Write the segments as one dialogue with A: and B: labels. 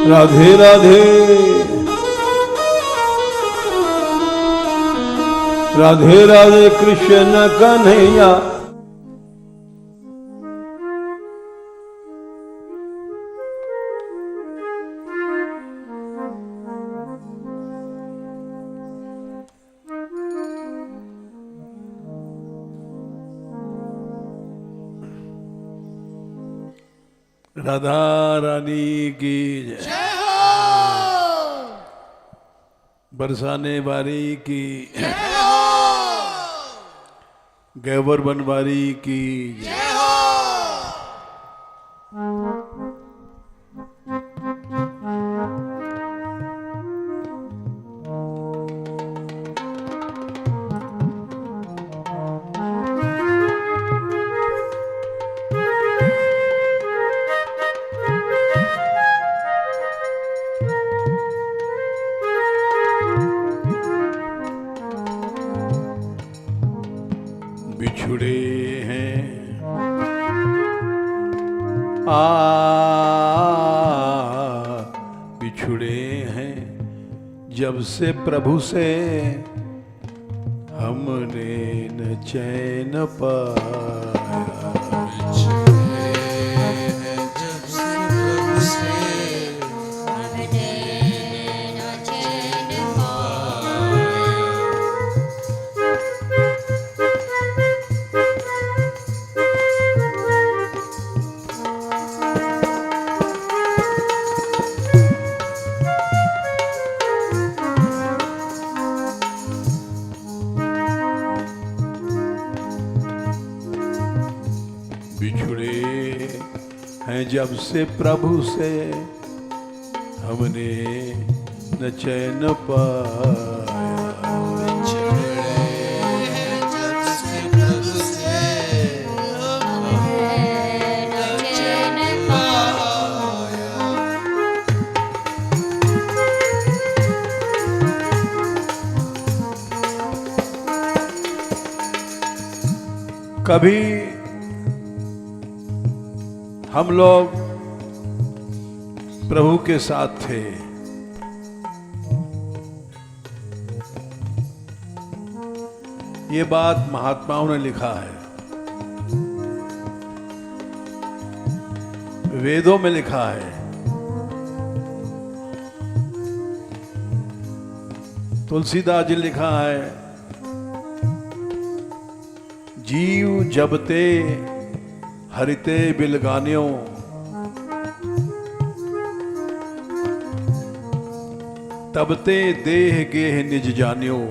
A: राधे राधे राधे राधे कृष्ण कन्हैया। राधा रानी की जय हो, बरसाने वाली की जय हो, गैबर बनवारी की जय हो। बिछुड़े हैं बिछुड़े हैं जब से प्रभु से हमने न चैन पाया। बिछुड़े हैं जब से प्रभु से हमने न चैन पाया।
B: बिछुड़े हैं जब से प्रभु से हमने न चैन पाया।
A: कभी हम लोग प्रभु के साथ थे, ये बात महात्माओं ने लिखा है, वेदों में लिखा है। तुलसीदास जी लिखा है, जीव जबते हरिते बिलगान्यों तबते देह गेह निज जान्यों।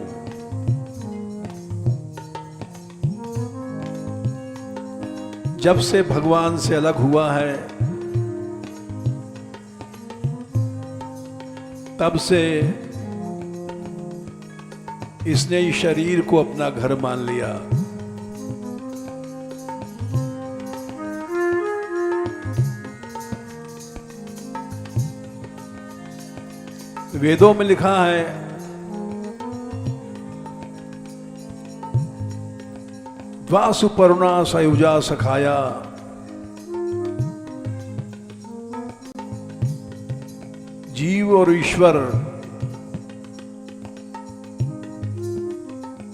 A: जब से भगवान से अलग हुआ है तब से इसने इस शरीर को अपना घर मान लिया। वेदों में लिखा है, द्वासुपर्णा सयुजा सखाया जीव और ईश्वर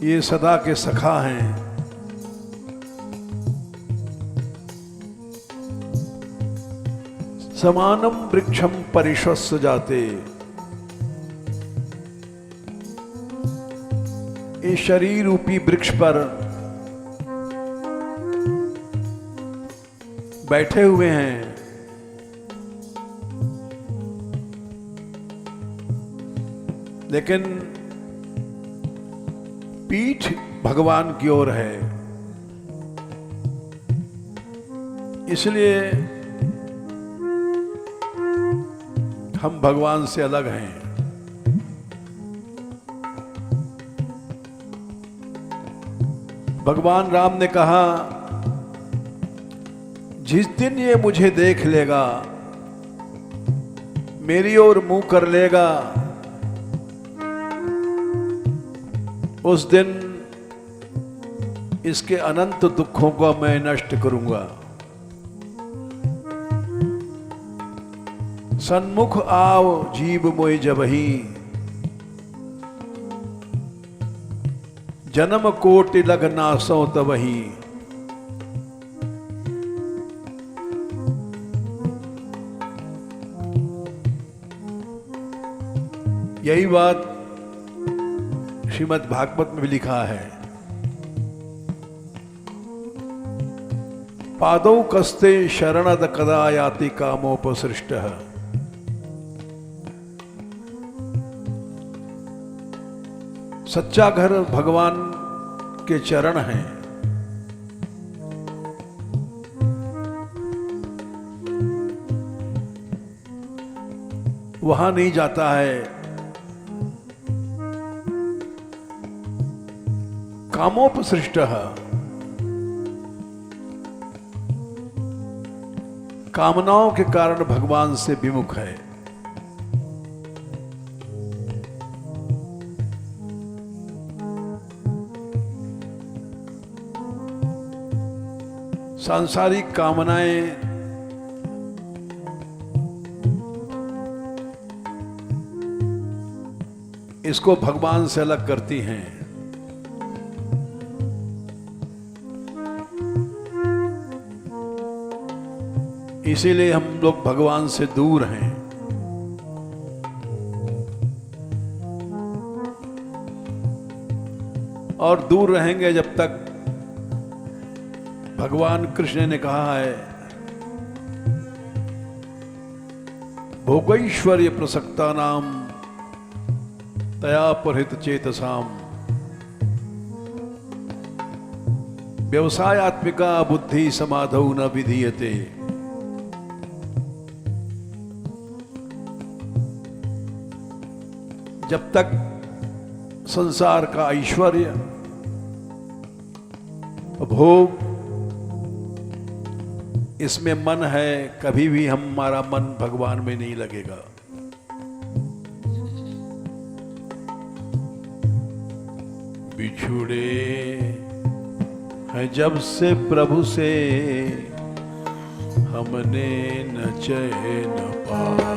A: ये सदा के सखा हैं। समानम वृक्षम परिश्वस्य जाते। इस शरीर रूपी वृक्ष पर बैठे हुए हैं, लेकिन पीठ भगवान की ओर है। इसलिए हम भगवान से अलग हैं। भगवान राम ने कहा, जिस दिन ये मुझे देख लेगा, मेरी ओर मुंह कर लेगा, उस दिन इसके अनंत दुखों को मैं नष्ट करूंगा। सन्मुख आव जीव मोय जबही, जन्म कोटि लग नासों तबही। यही बात श्रीमद् भागवत में भी लिखा है। पादौ कस्ते शरणद कदा याति कामोपसृष्टः। सच्चा घर भगवान के चरण हैं। वहां नहीं जाता है कामोपसृष्टः, कामनाओं के कारण भगवान से विमुख है। सांसारिक कामनाएं इसको भगवान से अलग करती हैं। इसीलिए हम लोग भगवान से दूर हैं। और दूर रहेंगे जब तक भगवान कृष्ण ने कहा है भोगैश्वर्य प्रसक्ता नाम तया परिहित चेतसाम, व्यवसायात्मिका बुद्धि समाधौ न विधीयते। जब तक संसार का ऐश्वर्य भोग इसमें मन है, कभी भी हमारा मन भगवान में नहीं लगेगा। बिछुड़े हैं जब से प्रभु से, हमने न चैन पाया।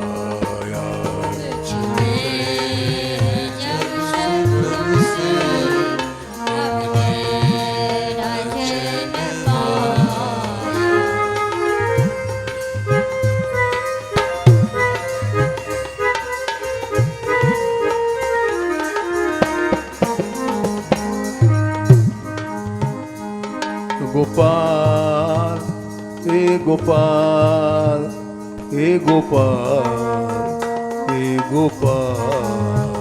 A: गोपाल हे गोपाल हे गोपाल हे गोपाल,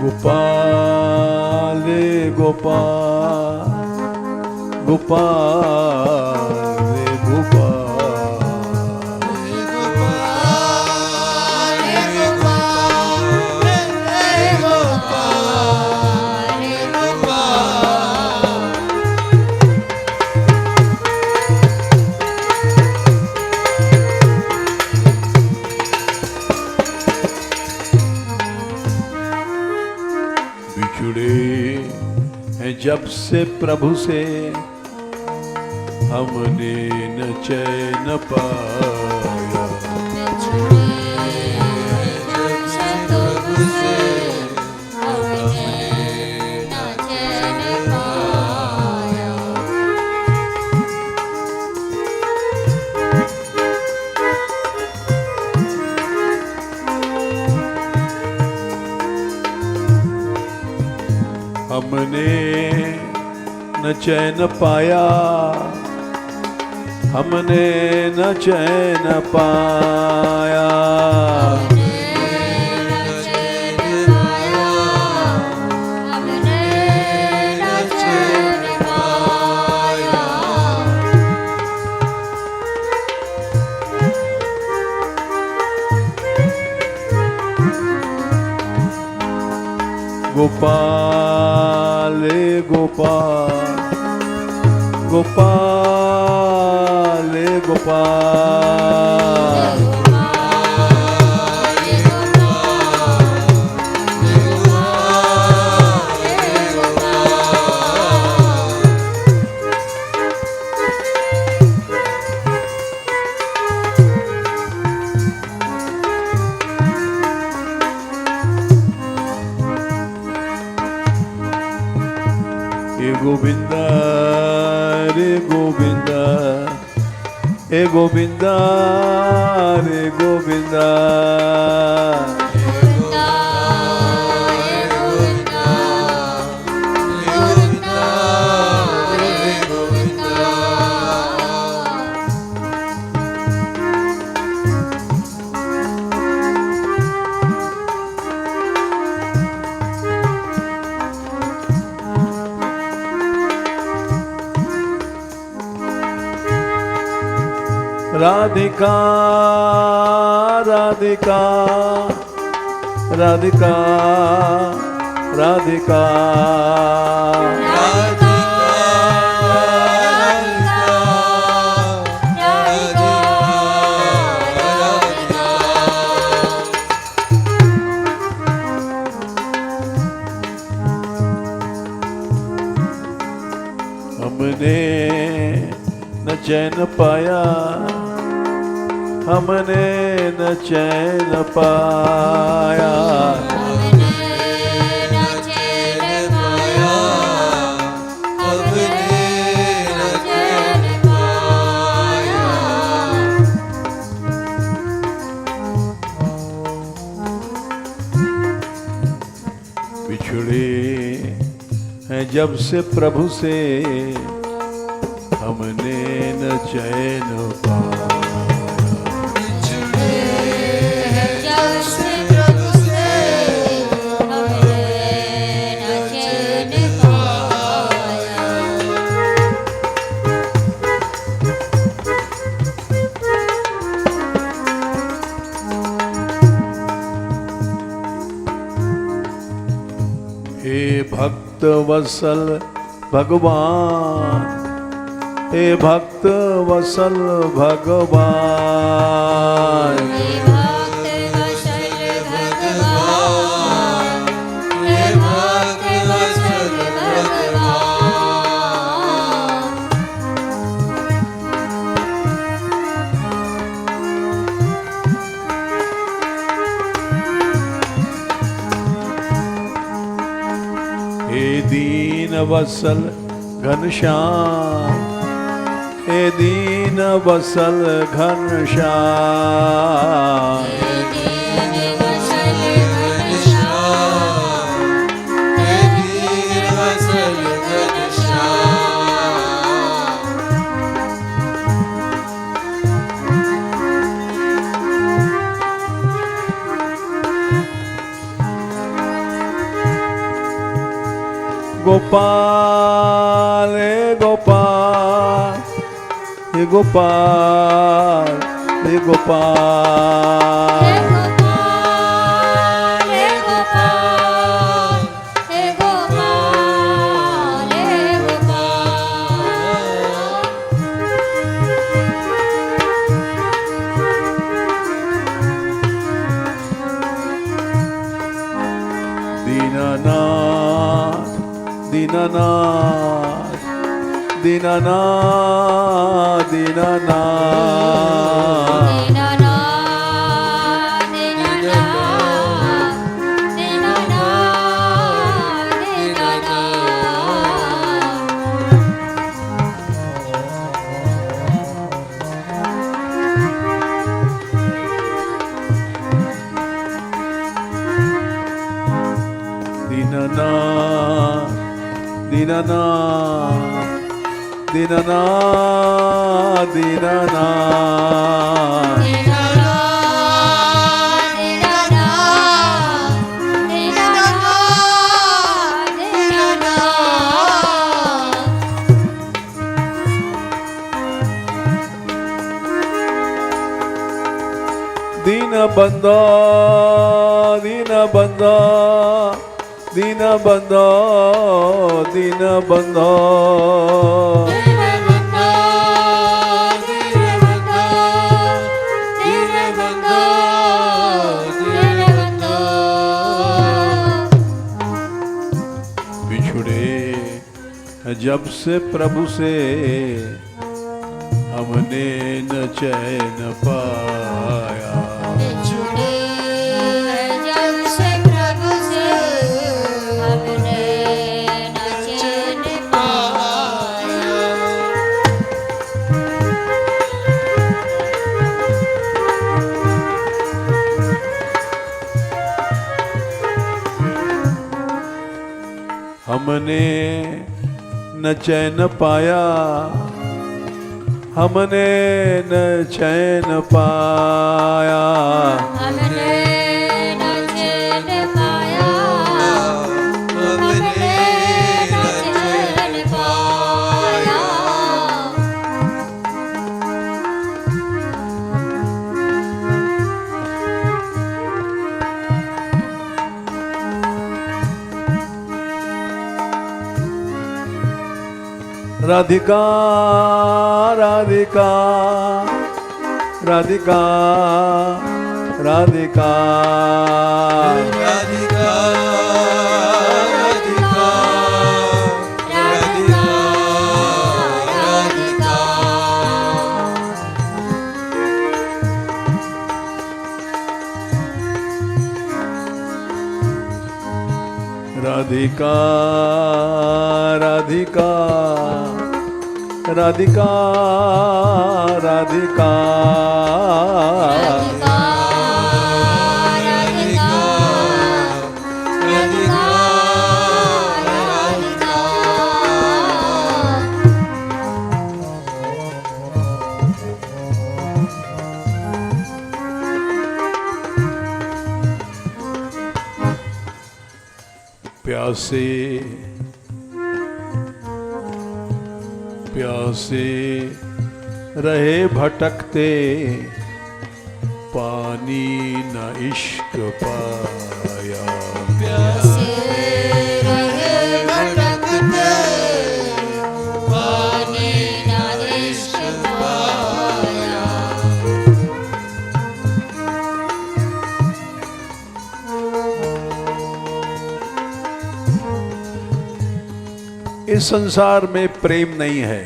A: गोपाल गोपाल गोपाल जब से प्रभु से, हमने न चैन पाया। हमने न चैन पाया, हमने न चैन पाया। गोपाल गोपाल गोपाल गोपाल हे गोविंदा रे गोविंदा हे गोविंदा रे गोविंदा राधिका राधिका राधिका राधिका हमने न चैन पाया हमने न चैन पाया बिछड़े हैं जब से प्रभु से हमने न चैन पाया हे भक्त वत्सल भगवान हे भक्त वत्सल भगवान हे दीन वत्सल घनश्याम हे दीन वत्सल घनश्याम गोपाल हे गोपाल हे गोपाल हे गोपाल दीनानाथ दीनानाथ दीनानाथ दीनानाथ दीनानाथ दीनानाथ दीनानाथ दीनानाथ दीन बंदो दीन बंदो दीन बंदो दीन बंदो जब से प्रभु से हमने न चैन पाया।
B: बिछुड़े जब से प्रभु से हमने न चैन पाया।
A: हमने न चैन पाया, हमने न चैन पाया।
B: हमने न चैन पाया, हमने न चैन पाया।
A: राधिका राधिका राधिका राधिका
B: राधिका राधिका राधिका राधिका।
A: राधिका राधिका राधिका राधिका प्यासे प्यासे रहे भटकते, पानी न इश्क पाया।
B: प्यासे रहे भटकते, पानी न इश्क पाया।
A: इस संसार में प्रेम नहीं है।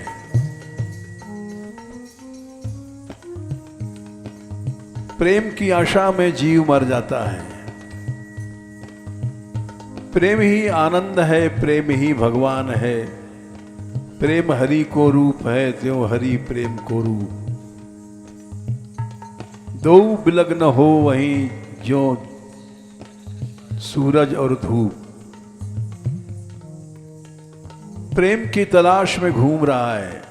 A: प्रेम की आशा में जीव मर जाता है। प्रेम ही आनंद है, प्रेम ही भगवान है। प्रेम हरि को रूप है, त्यों हरि प्रेम को रूप। दो बिलग्न हो वहीं जो सूरज और धूप। प्रेम की तलाश में घूम रहा है,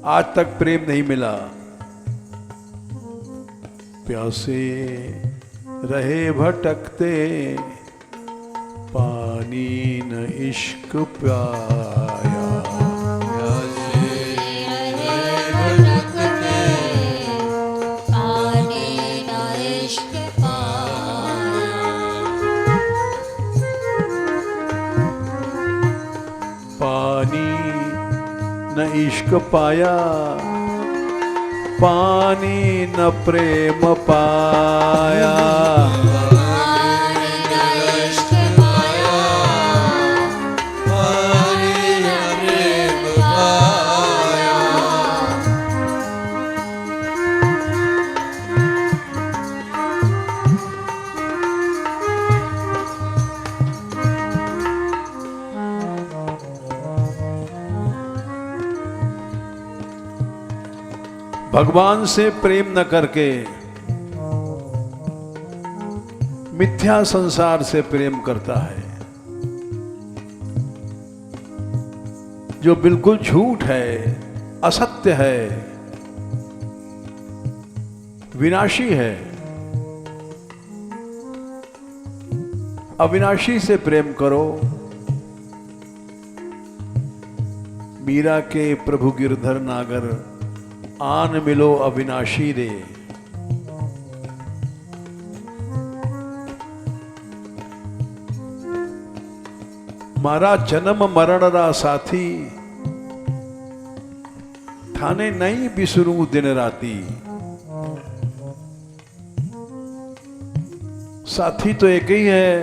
A: आज तक प्रेम नहीं मिला। प्यासे रहे भटकते, पानी न इश्क पाया। पानी न इश्क पाया, पानी न प्रेम पाया। भगवान से प्रेम न करके मिथ्या संसार से प्रेम करता है, जो बिल्कुल झूठ है, असत्य है, विनाशी है। अविनाशी से प्रेम करो। मीरा के प्रभु गिरधर नागर, आन मिलो अविनाशी रे। मारा जन्म मरण रा साथी, थाने नहीं बिसरू दिन राती। साथी तो एक ही है,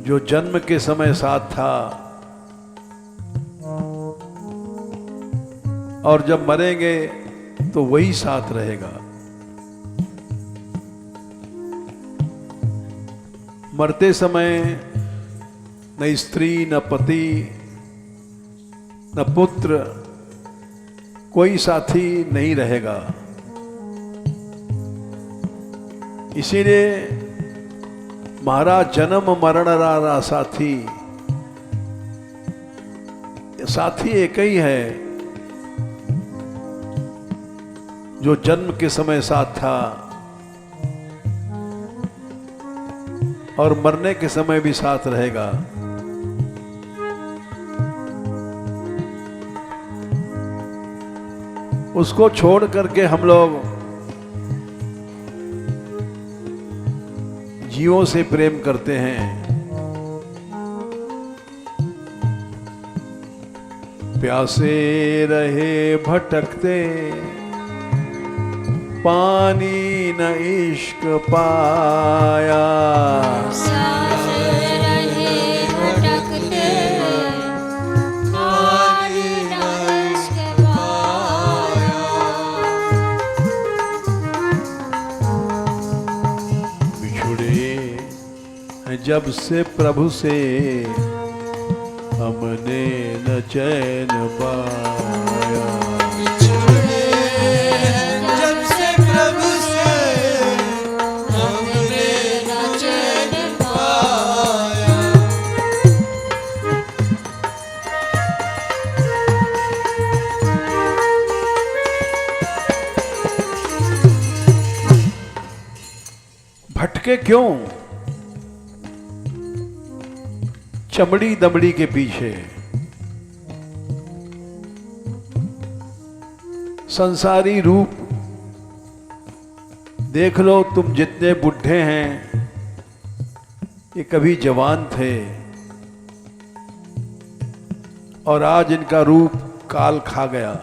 A: जो जन्म के समय साथ था और जब मरेंगे तो वही साथ रहेगा। मरते समय न स्त्री न पति न पुत्र कोई साथी नहीं रहेगा। इसीलिए महाराज जन्म मरण रारा साथी, साथी एक ही है जो जन्म के समय साथ था और मरने के समय भी साथ रहेगा। उसको छोड़ करके हम लोग जीवों से प्रेम करते हैं। प्यासे रहे भटकते पानी न इश्क पाया।
B: साथ रहे भटकते पानी न इश्क पाया।
A: बिछुड़े हैं जब से प्रभु से हमने न चैन पाया।
B: जब से प्रभु से हमने न चैन पाया।
A: भटके क्यों? चमड़ी दमड़ी के पीछे। संसारी रूप देख लो, तुम जितने बुढ़े हैं ये कभी जवान थे और आज इनका रूप काल खा गया।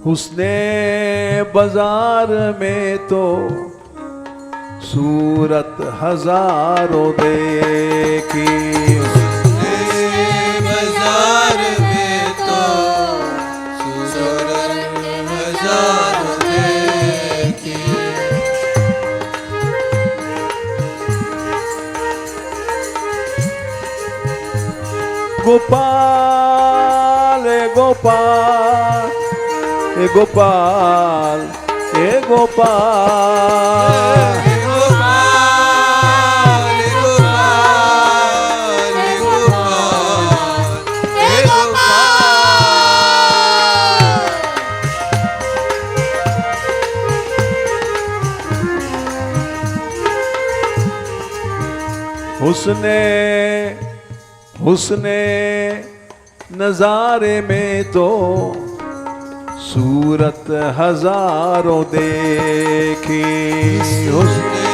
A: हुस्ने बाजार में तो सूरत हजारों देखी।
B: बाजार में तो सूरत हजारों देखी।
A: गोपाल ए गोपाल ए गोपाल ए गोपाल। हुस्ने नजारे में तो सूरत हजारों देखी। हुस्ने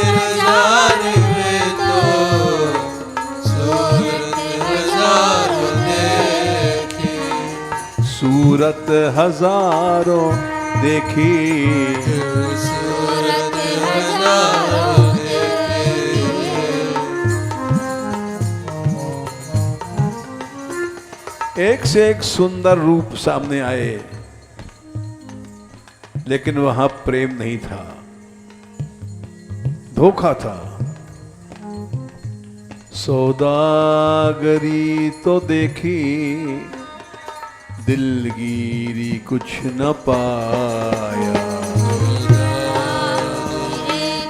B: नजारे में तो सूरत हजारों देखी।
A: सूरत हजारों देखी।
B: सूरत हजारों
A: एक से एक सुंदर रूप सामने आए, लेकिन वहां प्रेम नहीं था, धोखा था। सौदागरी तो देखी, दिलगिरी कुछ न पाया।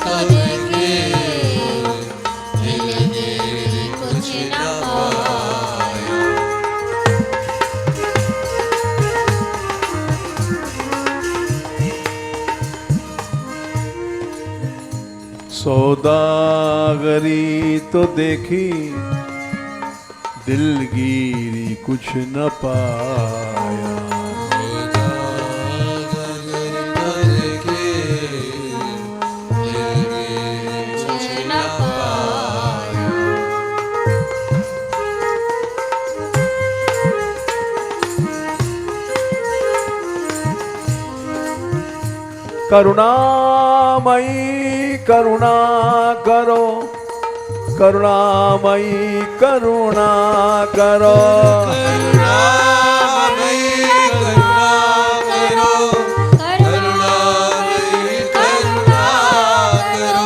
B: तो देखे दिलगिरी कुछ न पाया।
A: सौदागरी तो देखी, दिलगिरी कुछ न पाया।
B: कुछ न पाया।
A: करुणा करुणामयी करुणा करो, करुणामयी करुणा करो,
B: करुणामयी करुणा करो, करुणामयी करुणा करो।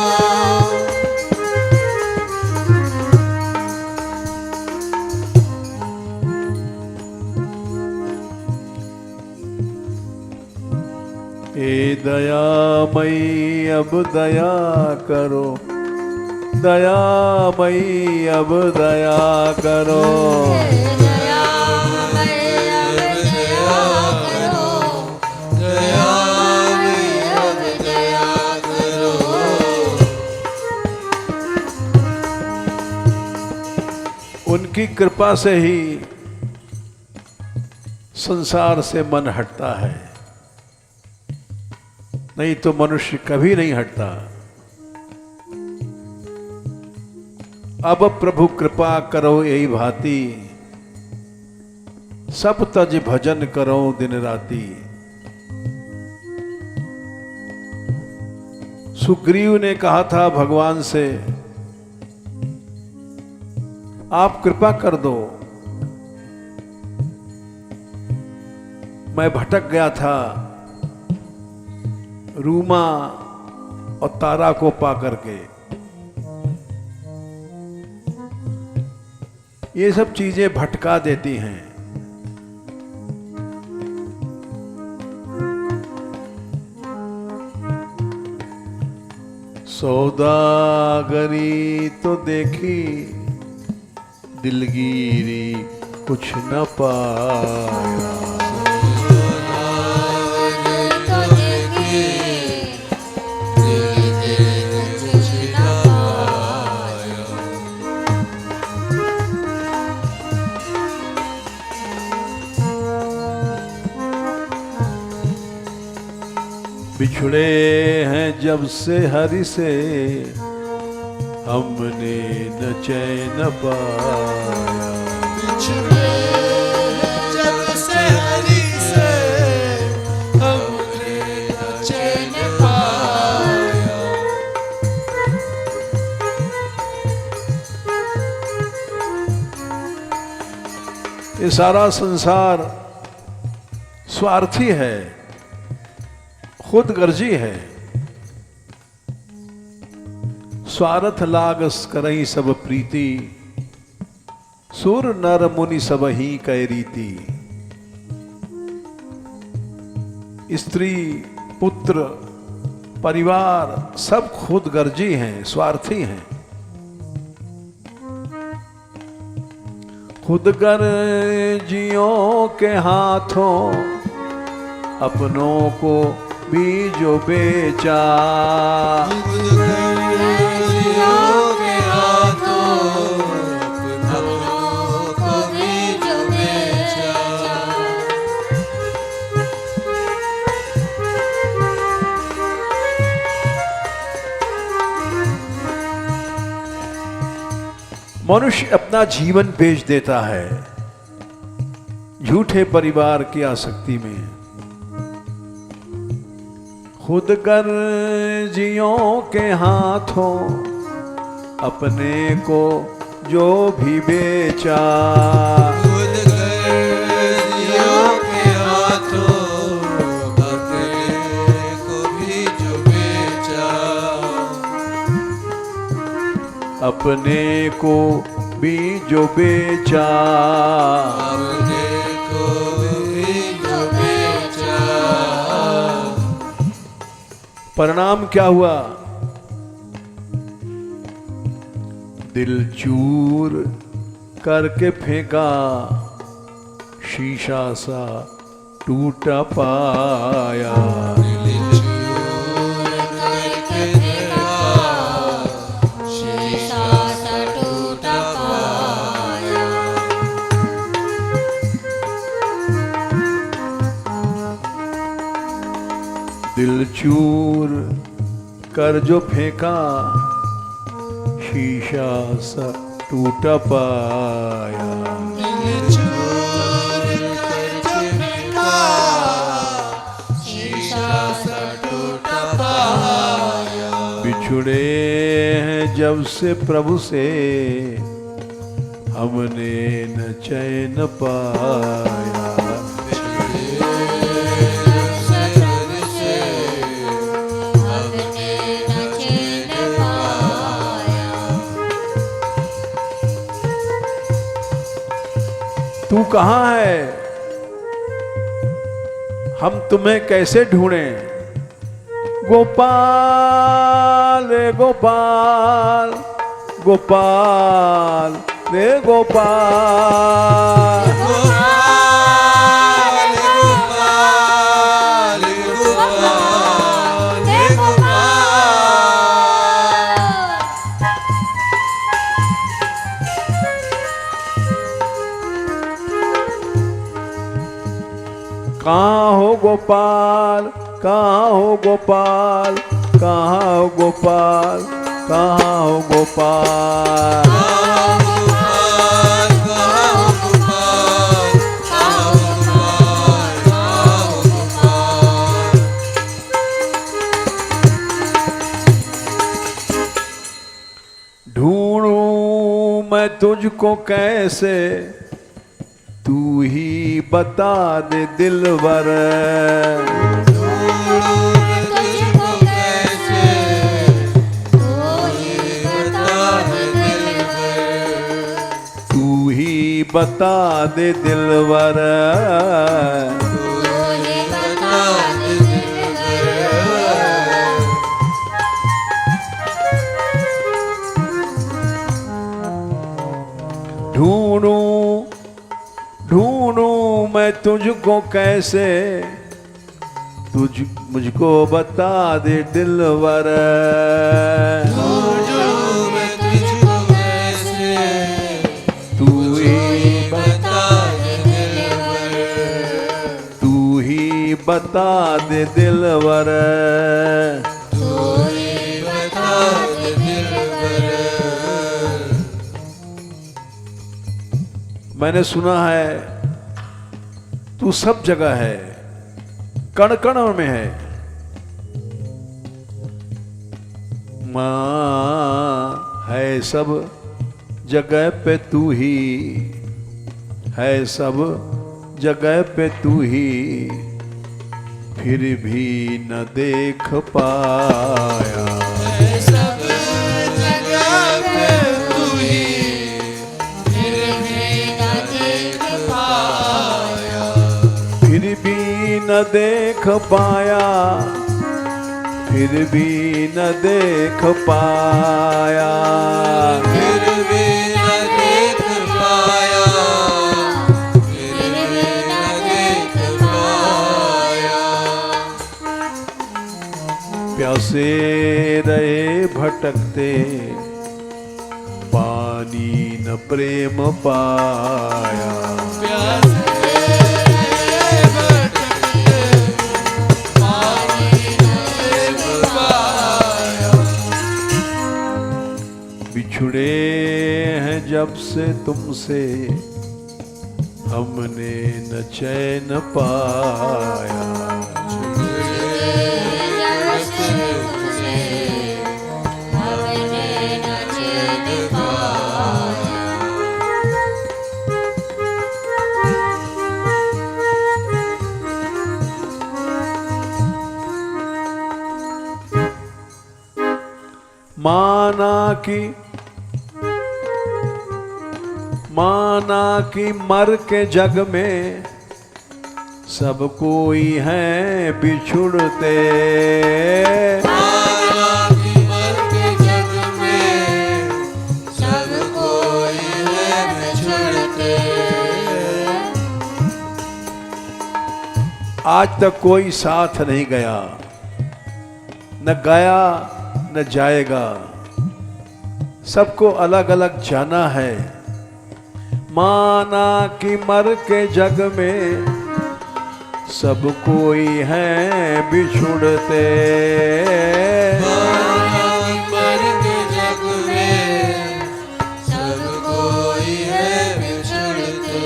A: हे दयामयी अब दया करो, दयामयी अब दया करो, उनकी कृपा से ही संसार से मन हटता है, नहीं तो मनुष्य कभी नहीं हटता। अब प्रभु कृपा करो यही भांति, सब तज भजन करो दिन राती। सुग्रीव ने कहा था भगवान से, आप कृपा कर दो, मैं भटक गया था रूमा और तारा को पा करके। ये सब चीजें भटका देती हैं। सौदागरी तो देखी, दिलगिरी कुछ न पाया। बिछड़े हैं जब से हरि से, हमने न चैन पाया।
B: बिछड़े जब से हरि से, हमने न चैन पाया।
A: ये सारा संसार स्वार्थी है, खुद गर्जी है। स्वार्थ लागस करई सब प्रीति, सुर नर मुनि सब ही कै रीति। स्त्री पुत्र परिवार सब खुद गर्जी हैं, स्वार्थी हैं। खुद गर्जियों के हाथों अपनों को बीजो बेचा।
B: के हाथों अपनों को बीजो बेचा।
A: मनुष्य अपना जीवन बेच देता है झूठे परिवार की आसक्ति में। खुद गर्जियों के हाथों अपने को जो भी बेचा।
B: खुद गर्जियों के हाथों अपने को भी जो बेचा।
A: अपने को भी जो बेचा।
B: अपने को भी जो बेचा।
A: परिणाम क्या हुआ? दिल चूर करके फेंका, शीशा सा टूटा पाया।
B: दिल चूर करके फेंका, शीशा सा टूटा पाया।
A: दिल चूर कर जो फेंका, शीशा सा टूटा पाया।
B: दिल चूर करके फेंका, शीशा सा टूटा पाया।
A: जब से प्रभु से हमने न चैन पाया। तू कहाँ है, हम तुम्हें कैसे ढूंढें? गोपाल रे गोपाल, गोपाल रे गोपाल।
B: गोपाल गोपाल गोपाल
A: कहाँ हो गोपाल, कहाँ हो गोपाल, कहाँ हो गोपाल, कहाँ हो गोपाल। ढूंढूं मैं तुझको कैसे, तू ही बता दे दिलवर।
B: तुझको कैसे, तू ही बता दे दिलबर।
A: तू ही बता दे दिलवर।
B: तू ही बता दे दिलबर।
A: ढूंढूं ढूंढूं मैं तुझको कैसे, मुझको बता दे दिलवर।
B: ढूंढूं मैं तुझको कैसे,
A: तू ही
B: बता दे दिलबर।
A: तू ही बता दे दिलवर।
B: तू ही बता दे दिलबर।
A: मैंने सुना है तू सब जगह है, कण कण में है। माँ है सब जगह पे तू ही, है सब जगह पे तू ही, फिर भी न देख पाया।
B: सब जगह पे तू ही, फिर भी न देख पाया।
A: फिर भी न देख पाया, फिर भी न देख पाया।
B: फिर भी न देख पाया, फिर भी न देख पाया।
A: प्यासे रहे भटकते, पानी न प्रेम पाया।
B: प्यासे भटकते, पानी न देख पाया।
A: बिछुड़े हैं जब से तुमसे, हमने न चैन पाया। माना कि मर के जग में सब कोई है बिछुड़ते।
B: माना कि मर के जग में सब कोई है बिछुड़ते।
A: आज तक कोई साथ नहीं गया, न गया न जाएगा, सबको अलग अलग जाना है। माना कि मर के जग में सब कोई है बिछुड़ते।
B: माना कि मर के जग में सब कोई है बिछुड़ते।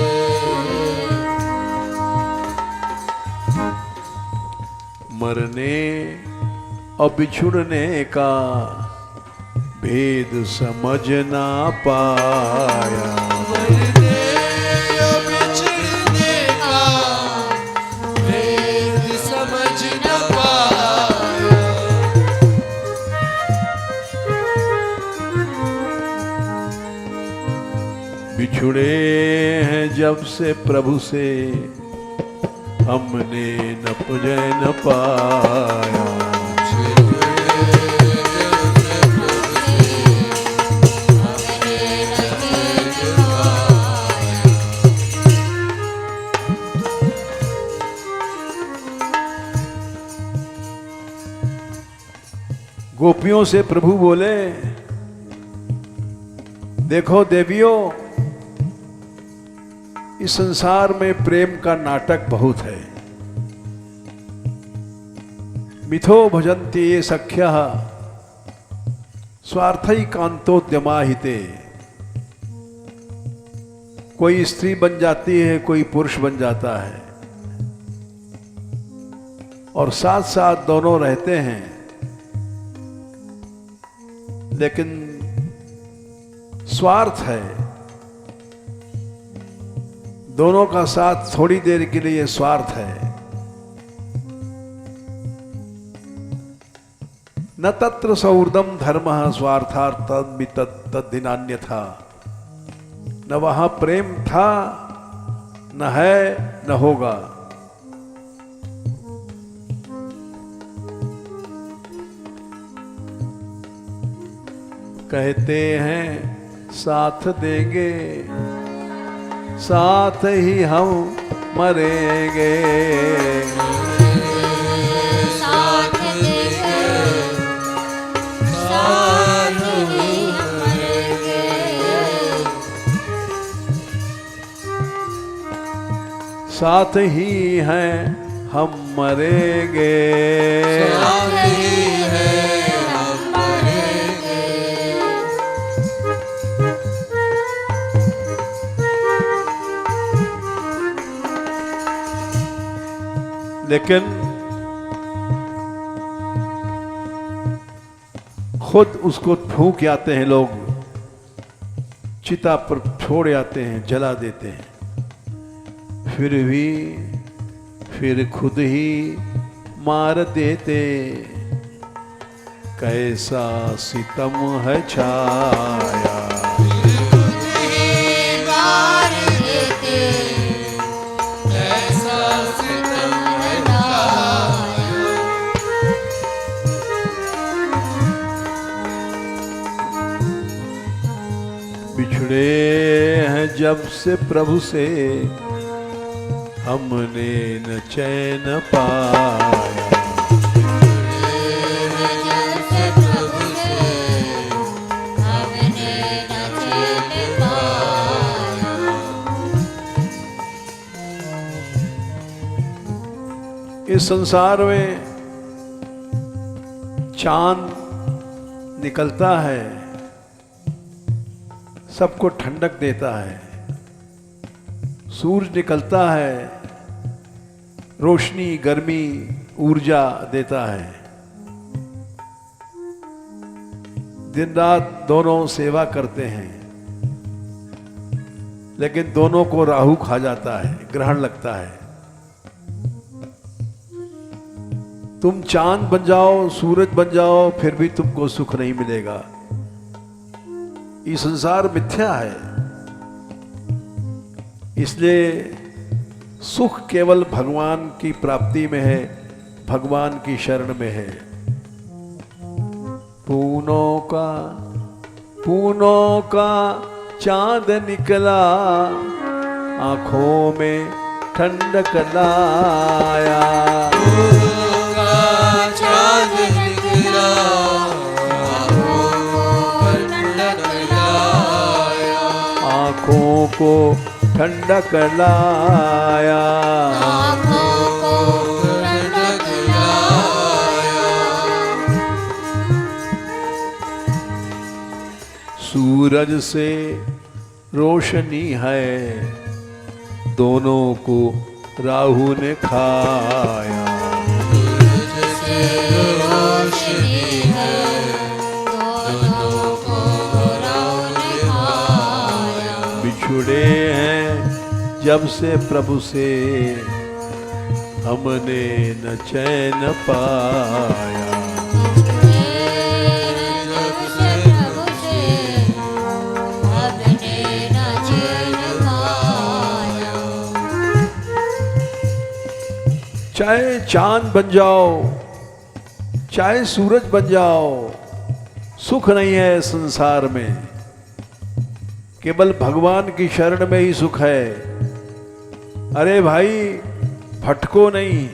A: मरने और बिछुड़ने का भेद समझ ना पाया।
B: मरने या बिछड़ने का भेद समझ न पाया।
A: बिछुड़े हैं जब से प्रभु से, हमने न पुजै न पाया। गोपियों से प्रभु बोले, देखो देवियों, इस संसार में प्रेम का नाटक बहुत है। मिथो भजन्ति ये सख्यः स्वार्थैकान्तोद्यमाहिते। कोई स्त्री बन जाती है, कोई पुरुष बन जाता है, और साथ साथ दोनों रहते हैं, लेकिन स्वार्थ है। दोनों का साथ थोड़ी देर के लिए स्वार्थ है। न तत्र सौहृदम धर्मः स्वार्थात् तद्दिनान्यथा। न वहां प्रेम था, न है, न होगा। कहते हैं साथ देंगे, साथ ही हम मरेंगे।
B: साथ देंगे, साथ ही मरेंगे।
A: साथ ही हैं हम मरेंगे।
B: साथ ही है हम मरेंगे।
A: लेकिन खुद उसको फूंक आते हैं लोग, चिता पर छोड़ आते हैं, जला देते हैं। फिर खुद ही मार देते। कैसा सितम है छाया।
B: मार देते, ऐसा सितम है छाया।
A: बिछड़े हैं जब से प्रभु से, हमने न चैन पाया।
B: जैसे प्रभु से हमने न चैन पाया।
A: इस संसार में चांद निकलता है, सबको ठंडक देता है। सूरज निकलता है, रोशनी, गर्मी, ऊर्जा देता है। दिन रात दोनों सेवा करते हैं, लेकिन दोनों को राहु खा जाता है, ग्रहण लगता है। तुम चांद बन जाओ, सूरज बन जाओ, फिर भी तुमको सुख नहीं मिलेगा। ये संसार मिथ्या है। इसलिए सुख केवल भगवान की प्राप्ति में है, भगवान की शरण में है। पूनों का चांद निकला, आंखों में ठंडक लाया।
B: चांद निकला,
A: आंखों को ठंडक लाया।
B: आँखों को ठंडक लाया।
A: सूरज से रोशनी है, दोनों को राहु ने खाया।
B: सूरज से रोशनी है, दोनों
A: बिछुड़े हैं जब से प्रभु से, हमने न चैन पाया।
B: जब से प्रभु से हमने न चैन पाया।
A: चाहे चांद बन जाओ, चाहे सूरज बन जाओ, सुख नहीं है संसार में, केवल भगवान की शरण में ही सुख है। अरे भाई भटको नहीं,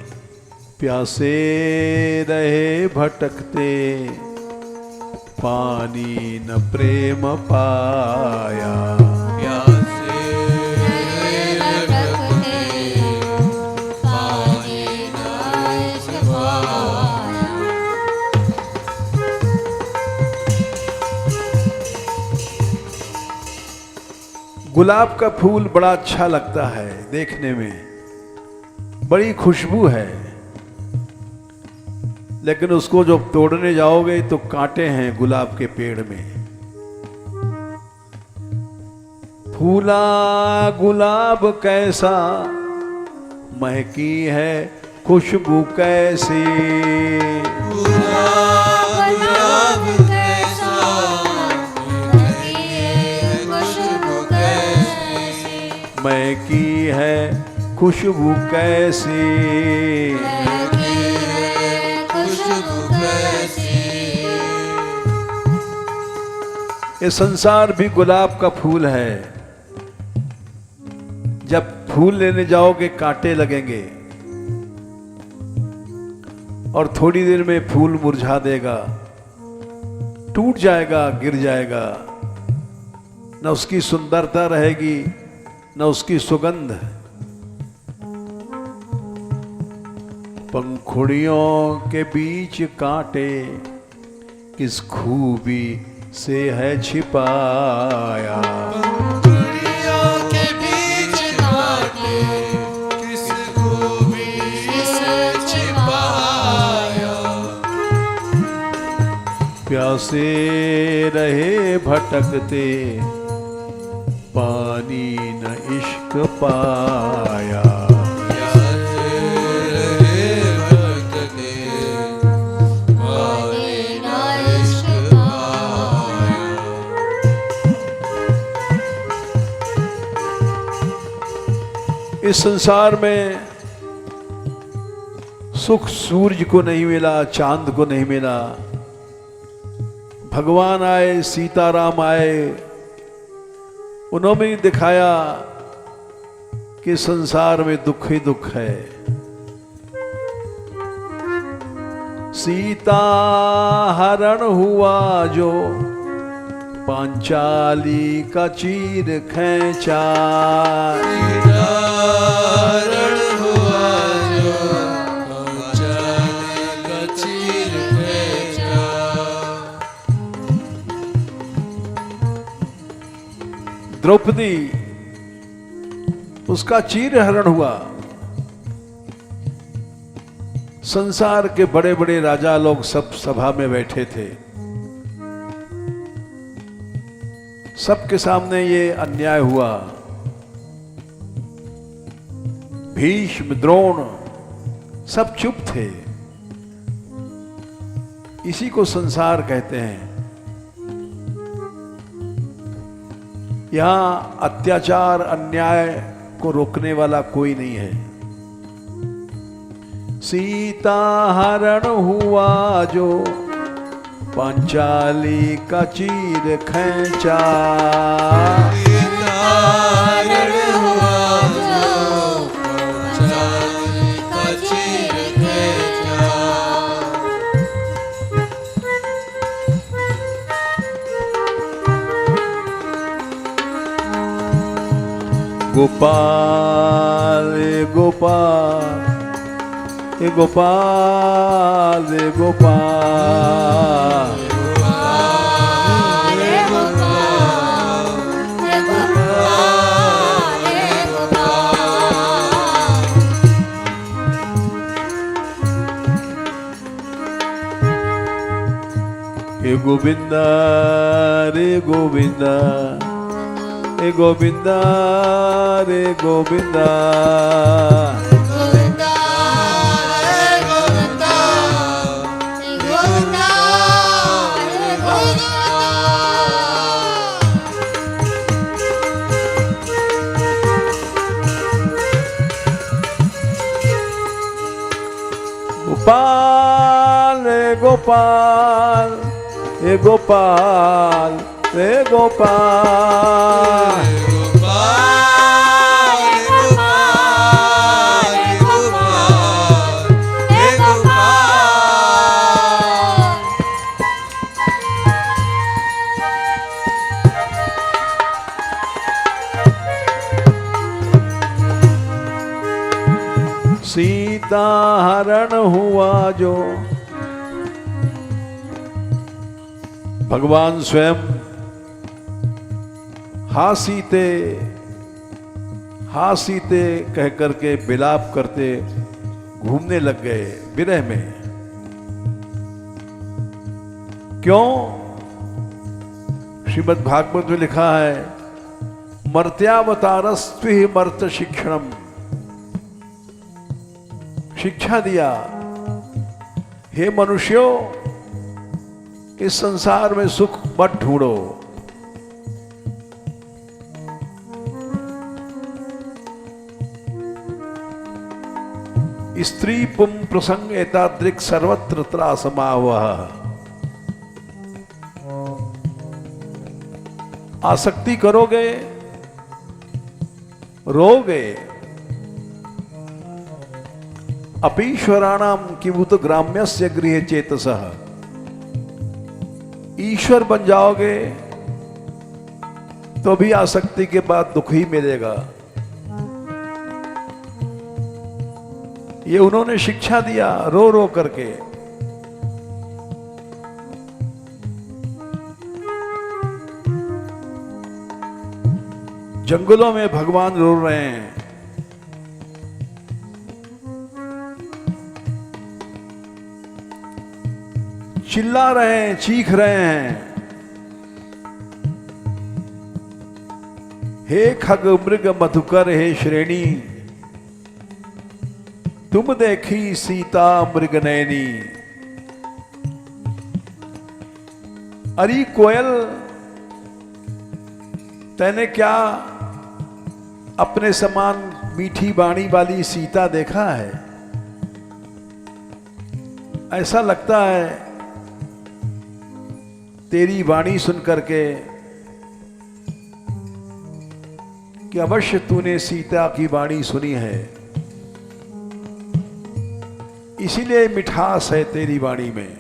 A: प्यासे रहे भटकते, पानी न प्रेम पाया।
B: प्यासे भटकते, पानी न इश्क पाया।
A: गुलाब का फूल बड़ा अच्छा लगता है देखने में, बड़ी खुशबू है, लेकिन उसको जब तोड़ने जाओगे तो कांटे हैं गुलाब के पेड़ में। फूला गुलाब कैसा, महकी है खुशबू कैसी।
B: गुलाब कैसा, महकी है खुशबू कैसी।
A: महकी है खुशबू कैसी।
B: महकी है खुशबू कैसी।
A: ये संसार भी गुलाब का फूल है, जब फूल लेने जाओगे कांटे लगेंगे और थोड़ी देर में फूल मुरझा देगा, टूट जाएगा, गिर जाएगा, न उसकी सुंदरता रहेगी न उसकी सुगंध। पंखुड़ियों के बीच कांटे, किस खूबी से है छिपाया।
B: पंखुड़ियों के बीच कांटे, किस खूबी से छिपाया।
A: प्यासे रहे भटकते, पानी न इश्क पाया।
B: प्यासे रहे भटकते, पानी न इश्क पाया।
A: इस संसार में सुख सूरज को नहीं मिला, चांद को नहीं मिला। भगवान आए, सीताराम आए, उन्होंने दिखाया कि संसार में दुख ही दुख है। सीता हरण हुआ जो, पांचाली का चीर खींचा।
B: हरण हुआ जो, पांचाली का चीर खींचा।
A: द्रौपदी, उसका चीर हरण हुआ। संसार के बड़े बड़े राजा लोग सब सभा में बैठे थे, सबके सामने ये अन्याय हुआ। भीष्म, द्रोण सब चुप थे। इसी को संसार कहते हैं। यहां अत्याचार, अन्याय को रोकने वाला कोई नहीं है। सीता हरण हुआ जो, पांचाली का चीर खींचा।
B: हरण हुआ जो, पांचाली का चीर खींचा।
A: गोपाल गोपाल, हे गोपाल गोपाल।
B: रे गोपाल, रे गोपाल, रे गोपाल।
A: हे गोविंदा रे गोविंदा, रे गोविंदा रे गोविंदा
B: गोविंदा रे गोविंदा रे गोविंदा रे गोविंदा
A: गोपाल रे गोपाल रे गोपाल रे गोपाल सीता हरण हुआ जो भगवान स्वयं हा सीते कह करके विलाप करते घूमने लग गए विरह में। क्यों? श्रीमद् भागवत में लिखा है मर्त्यावतारस्त्वि मर्त शिक्षणम, शिक्षा दिया हे मनुष्यों इस संसार में सुख मत ढूंढो। स्त्री पुम प्रसंग एतादृक् सर्वत्र त्रासमावह, आसक्ति करोगे रोगे। अपीश्वराणाम किमुत ग्राम्यस्य गृहे चेतसः, ईश्वर बन जाओगे तो भी आसक्ति के बाद दुख ही मिलेगा। ये उन्होंने शिक्षा दिया रो रो करके। जंगलों में भगवान रो रहे हैं, चिल्ला रहे हैं, चीख रहे हैं, हे खग मृग मधुकर हे श्रेणी, तुम देखी सीता मृग नैनी। अरे कोयल, तैने क्या अपने समान मीठी वाणी वाली सीता देखा है? ऐसा लगता है तेरी वाणी सुन करके कि अवश्य तूने सीता की वाणी सुनी है, इसीलिए मिठास है तेरी वाणी में।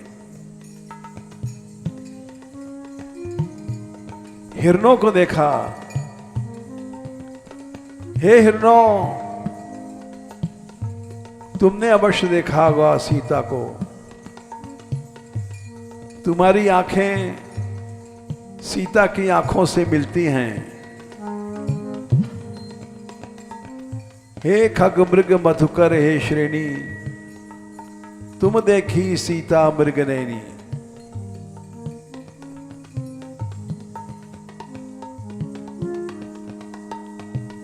A: हिरणों को देखा, हे हिरणों, तुमने अवश्य देखा होगा सीता को, तुम्हारी आंखें सीता की आंखों से मिलती हैं। हे खग मृग मधुकर हे श्रेणी, तुम देखी सीता मृग नैनी।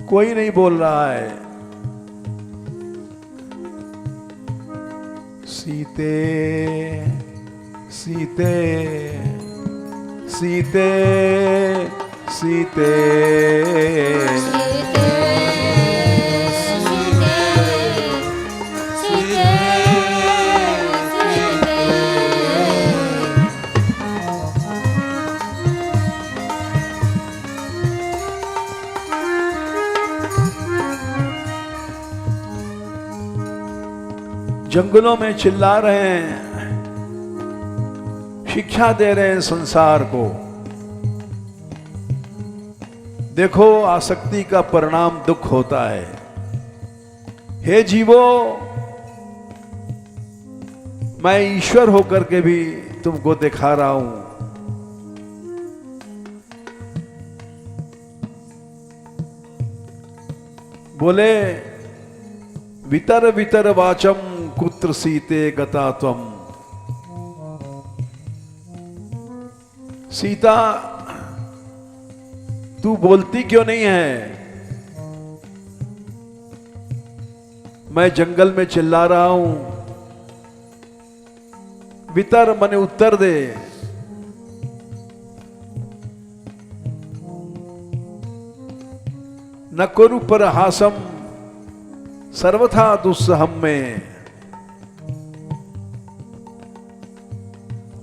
A: कोई नहीं बोल रहा है। सीते सीते सीते सीते जंगलों में चिल्ला रहे हैं, शिक्षा दे रहे हैं संसार को। देखो आसक्ति का परिणाम दुख होता है। हे जीवो, मैं ईश्वर होकर के भी तुमको दिखा रहा हूं। बोले वितर वितर वाचम कुत्र सीते गता त्वम। सीता तू बोलती क्यों नहीं है? मैं जंगल में चिल्ला रहा हूं, वितर मने उत्तर दे। न कुरु परहासम सर्वथा दुस्सहम में।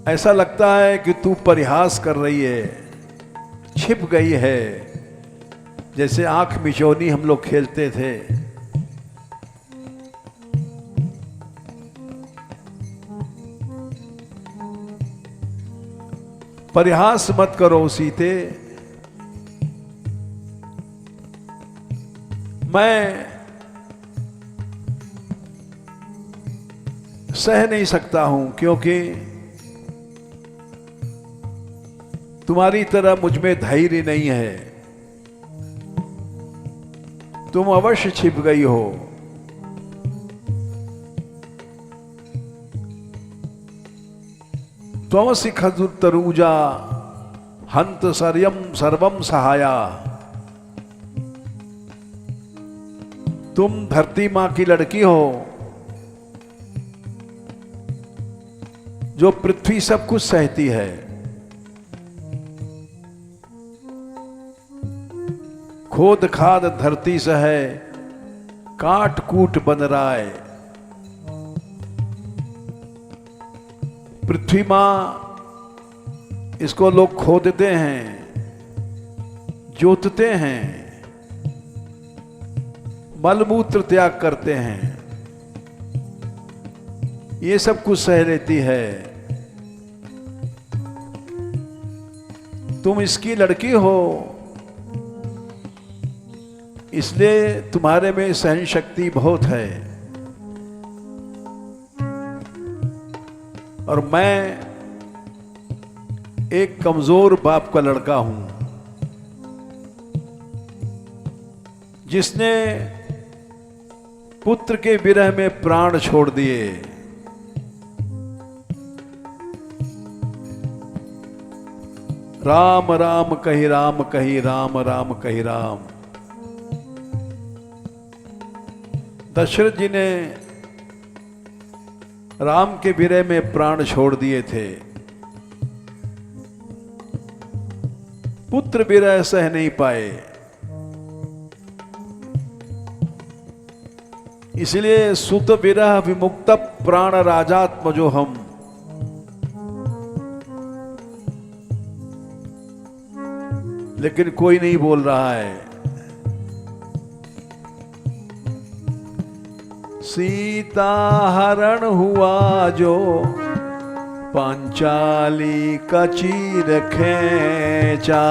A: ऐसा लगता है कि तू परिहास कर रही है, छिप गई है, जैसे आंख मिचौनी हम लोग खेलते थे। परिहास मत करो सीते, मैं सह नहीं सकता हूं, क्योंकि तुम्हारी तरह मुझ में धैर्य नहीं है। तुम अवश्य छिप गई हो। त्वमसि खजुतरूजा हंत सर्यम सर्वम सहाया। तुम धरती मां की लड़की हो, जो पृथ्वी सब कुछ सहती है। खोद खाद धरती सहे, काट कूट बन राय। पृथ्वी मां, इसको लोग खोदते हैं, जोतते हैं, मलमूत्र त्याग करते हैं, ये सब कुछ सह लेती है। तुम इसकी लड़की हो, इसलिए तुम्हारे में सहन शक्ति बहुत है। और मैं एक कमजोर बाप का लड़का हूं, जिसने पुत्र के विरह में प्राण छोड़ दिए। राम राम कही राम कही, राम राम कही राम। दशरथ जी ने राम के विरह में प्राण छोड़ दिए थे। पुत्र विरह सह नहीं पाए, इसलिए सुत विरह विमुक्त प्राण राजात्मजो हम। लेकिन कोई नहीं बोल रहा है। सीता हरण हुआ जो पांचाली का चीर खेचा।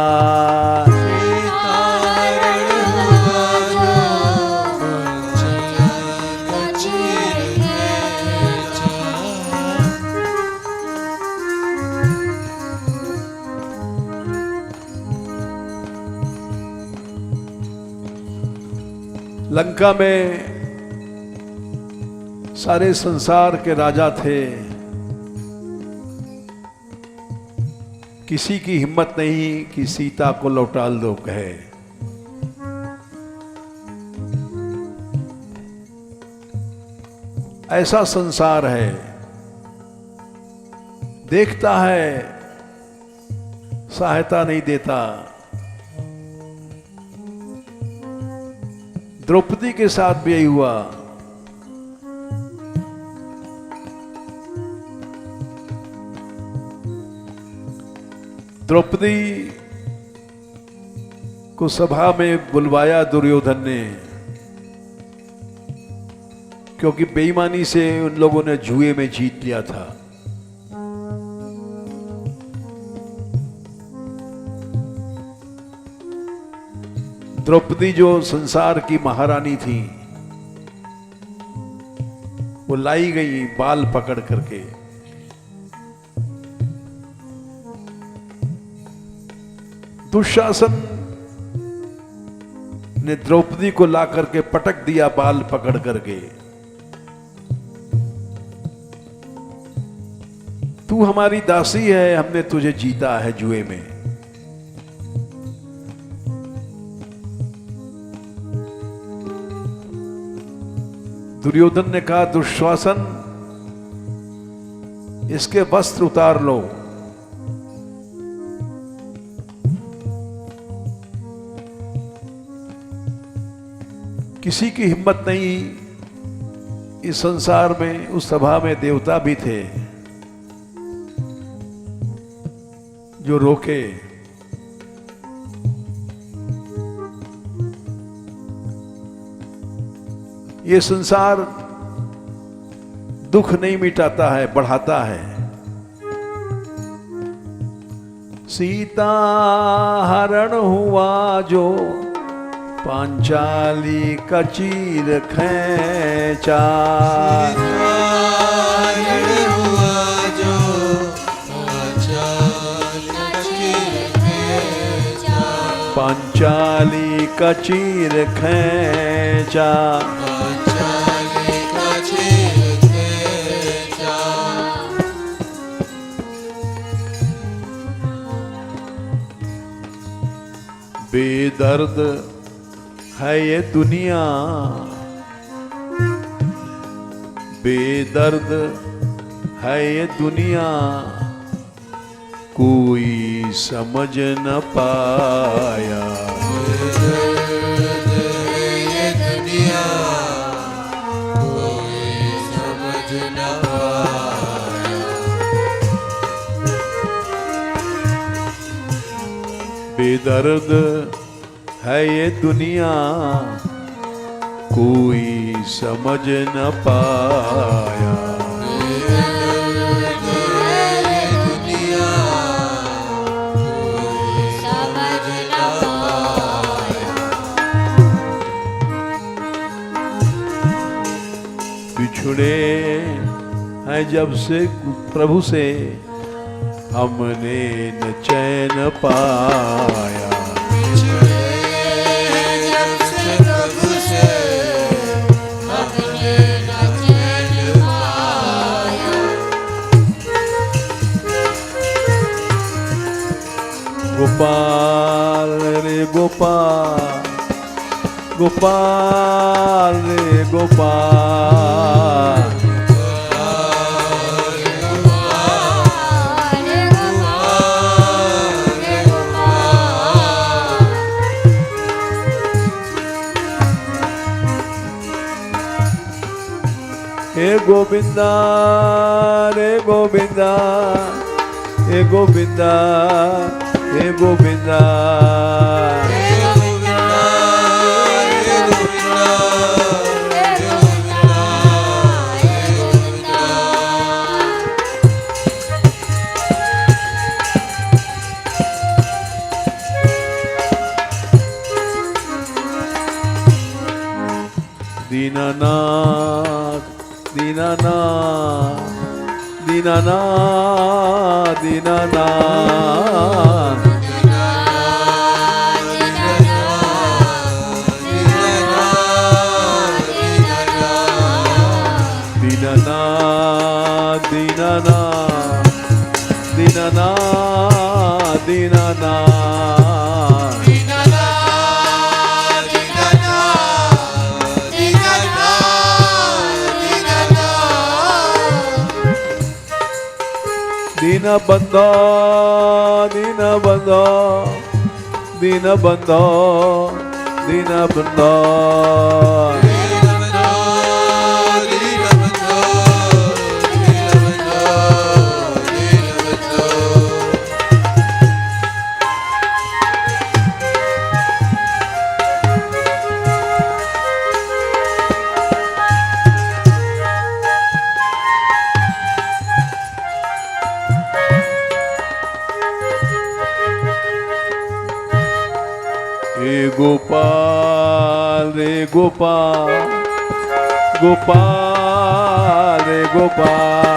A: लंका में सारे संसार के राजा थे, किसी की हिम्मत नहीं कि सीता को लौटा लो कहे। ऐसा संसार है, देखता है, सहायता नहीं देता। द्रौपदी के साथ भी यही हुआ। द्रौपदी को सभा में बुलवाया दुर्योधन ने, क्योंकि बेईमानी से उन लोगों ने जुए में जीत लिया था। द्रौपदी जो संसार की महारानी थी, वो लाई गई बाल पकड़ करके। दुशासन ने द्रौपदी को ला करके पटक दिया बाल पकड़ करके। तू हमारी दासी है, हमने तुझे जीता है जुए में। दुर्योधन ने कहा, दुश्शासन, इसके वस्त्र उतार लो। किसी की हिम्मत नहीं। इस संसार में, उस सभा में देवता भी थे जो रोके। ये संसार दुख नहीं मिटाता है, बढ़ाता है। सीता हरण हुआ जो पांचाली का चीर खींचा।
B: हुआ जो
A: पांचाली का चीर खींचा। बेदर्द है ये दुनिया, बेदर्द है ये दुनिया, कोई समझ न पाया।
B: ये दुनिया कोई समझ न पाया।
A: बेदर्द है ये दुनिया, कोई समझ न पाया। बिछुड़े हैं जब से प्रभु से, हमने न चैन पाया। गोपाल रे गोपाल, गोपाल रे गोपाल, हे गोविंदा रे गोविंदा, हे गोविंदा, हे गोविंदा, दीनानाथ, दीनानाथ, दीनानाथ, दीनानाथ, दीनानाथ, दीनानाथ, दीनानाथ, दीनानाथ, दीन बंधो, दीन बंधो, दीन बंधो, दीन बंधो, हे गोपाल रे गोपाल, गोपाल रे गोपाल,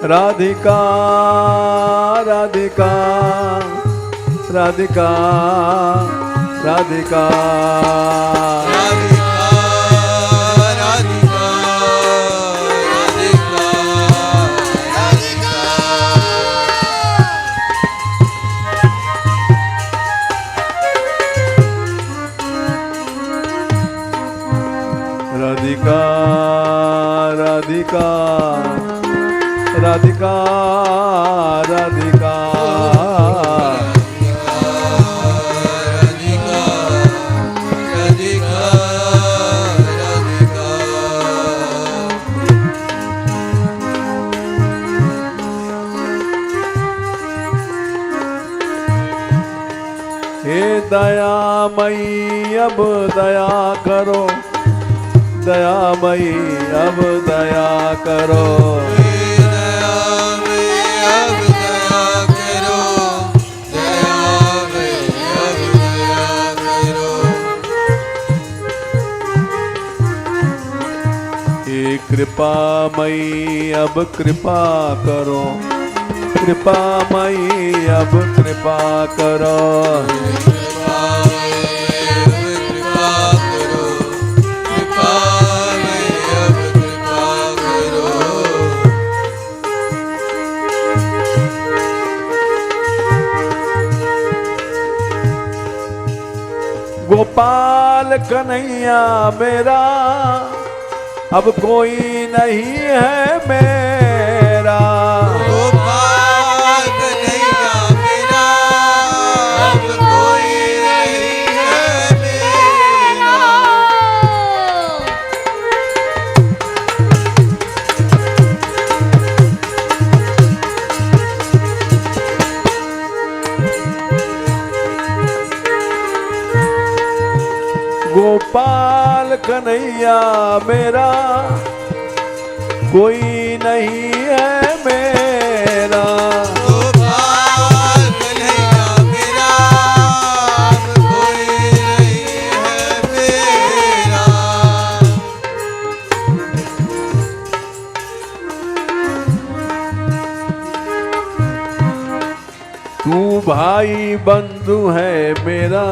A: राधिका राधिका राधिका राधिका
B: राधिका राधिका
A: राधिका राधिका राधिका राधिका हे दयामयी अब दया करो, दयामयी अब दया करो, हे कृपामयी अब कृपा करो, कृपामयी अब कृपा करो, गोपाल कन्हैया मेरा अब कोई नहीं है मेरा,
B: गोपाल कन्हैया मेरा अब कोई नहीं है मेरा।
A: गोपाल कन्हैया मेरा कोई नहीं है मेरा,
B: गोपाल कन्हैया मेरा अब कोई नहीं है मेरा।
A: तू भाई बंधु है मेरा,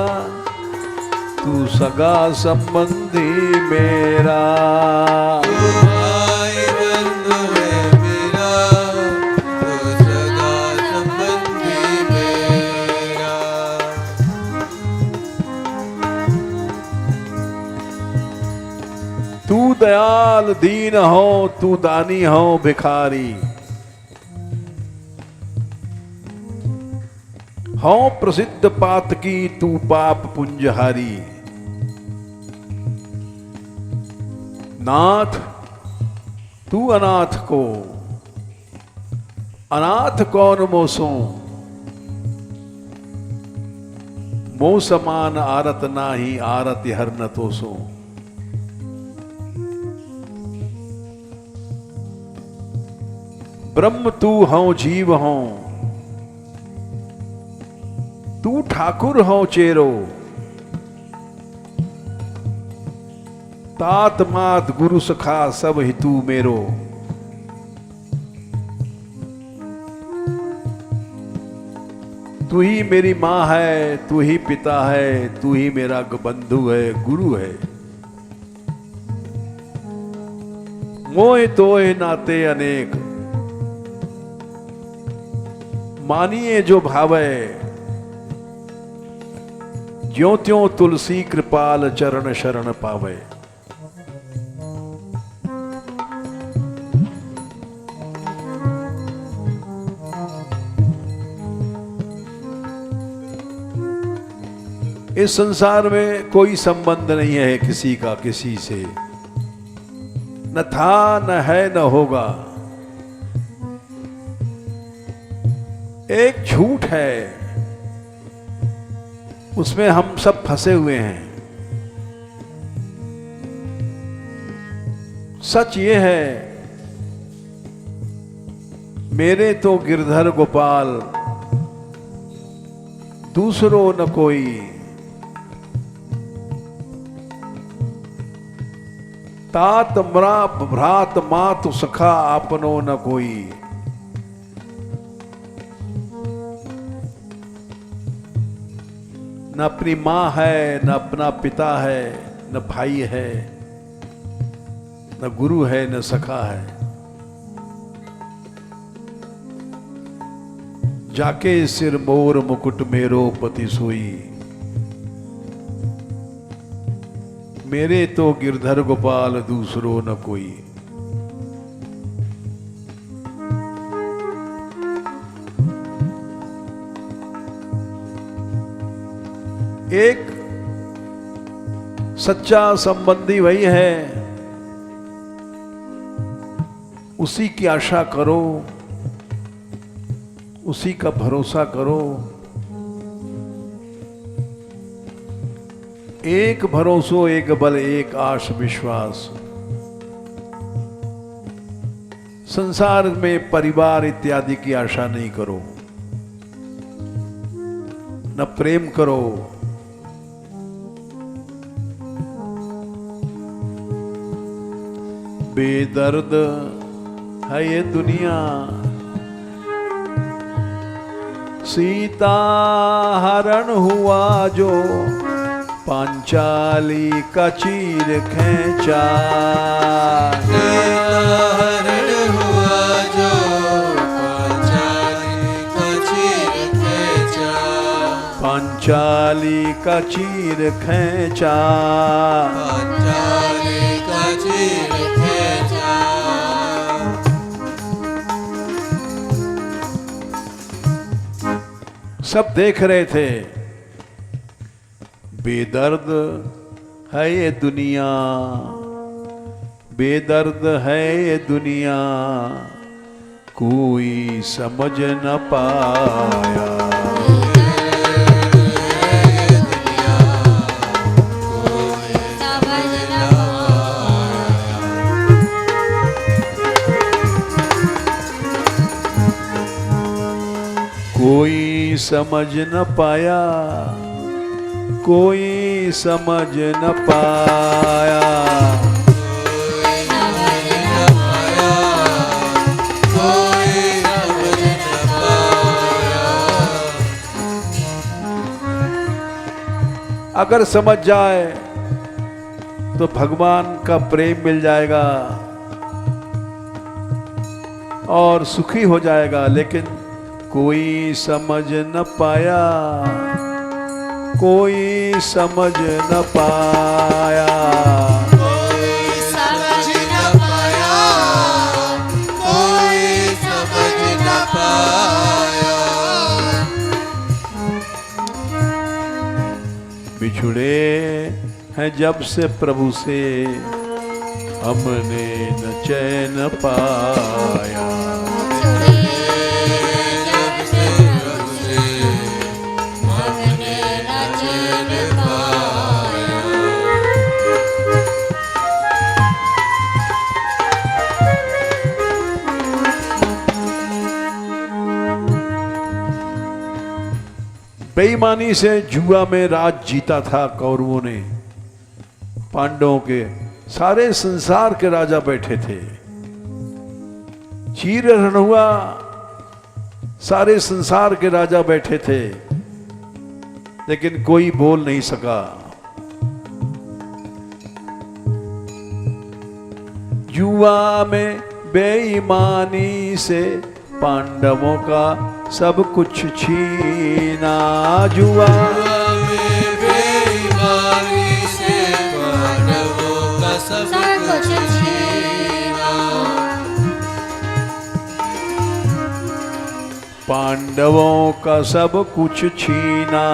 A: तू सगा संबंधी मेरा,
B: भाई बंधु है मेरा, तो सगा संबंधी मेरा।
A: तू दयाल दीन हो, तू दानी हो भिखारी, हो प्रसिद्ध पातकी तू पाप पुंजहारी, नाथ तू अनाथ को, अनाथ कौन मोसो, मोह समान आरत नाही, आरत हर न तो सो। ब्रह्म तू हूं जीव हूं, तू ठाकुर हो चेरो, तात मात गुरु सखा सब ही तू मेरो। तू ही मेरी माँ है, तू ही पिता है, तू ही मेरा बंधु है, गुरु है। मोह तोह नाते अनेक, मानिए जो भावे, ज्यों त्यों तुलसी कृपाल चरण शरण पावे। इस संसार में कोई संबंध नहीं है किसी का किसी से, न था न है न होगा। एक झूठ है, उसमें हम सब फंसे हुए हैं। सच ये है, मेरे तो गिरधर गोपाल, दूसरो न कोई। तात मरा भ्रात मात सखा आपनो न कोई। न अपनी मां है, न अपना पिता है, न भाई है, न गुरु है, न सखा है। जाके सिर मोर मुकुट मेरो पति सोई। मेरे तो गिरधर गोपाल दूसरो न कोई। एक सच्चा संबंधी वही है, उसी की आशा करो, उसी का भरोसा करो। एक भरोसो एक बल एक आश विश्वास। संसार में परिवार इत्यादि की आशा नहीं करो, न प्रेम करो। बेदर्द है ये दुनिया, सीता हरण हुआ जो पांचाली का चीर खींचा।
B: हरण हुआ जो पांचाली का चीर खींचा।
A: पांचाली का चीर खींचा।
B: पांचाली का चीर खींचा।
A: सब देख रहे थे। बेदर्द है ये दुनिया, बेदर्द है ये दुनिया, कोई समझ न पाया। कोई समझ न पाया, कोई समझ न पाया। अगर समझ जाए तो भगवान का प्रेम मिल जाएगा और सुखी हो जाएगा, लेकिन कोई समझ न पाया, कोई समझ न पाया।
B: कोई समझ न पाया, कोई समझ न पाया।
A: बिछुड़े हैं जब से प्रभु से, हमने न चैन पाया। बेईमानी से जुआ में राज जीता था कौरवों ने। पांडवों के सारे संसार के राजा बैठे थे। चीर हरण हुआ, सारे संसार के राजा बैठे थे, लेकिन कोई बोल नहीं सका। जुआ में बेईमानी से पांडवों का सब कुछ छीना। जुआ
B: में बेईमानी से पांडवों का सब कुछ छीना।
A: पांडवों का सब कुछ छीना।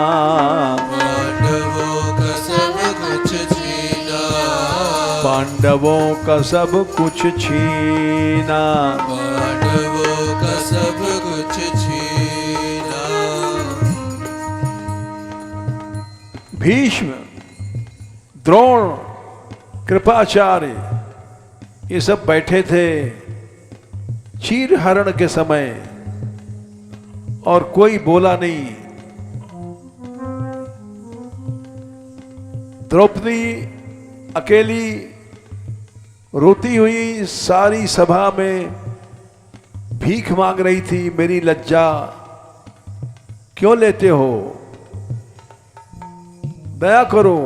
B: पांडवों का सब कुछ छीना।
A: पांडवों का सब कुछ छीना।
B: पांडवों का सब कुछ छीना।
A: भीष्म, द्रोण, कृपाचार्य ये सब बैठे थे चीर हरण के समय और कोई बोला नहीं। द्रौपदी अकेली रोती हुई सारी सभा में भीख मांग रही थी, मेरी लज्जा क्यों लेते हो, दया करो।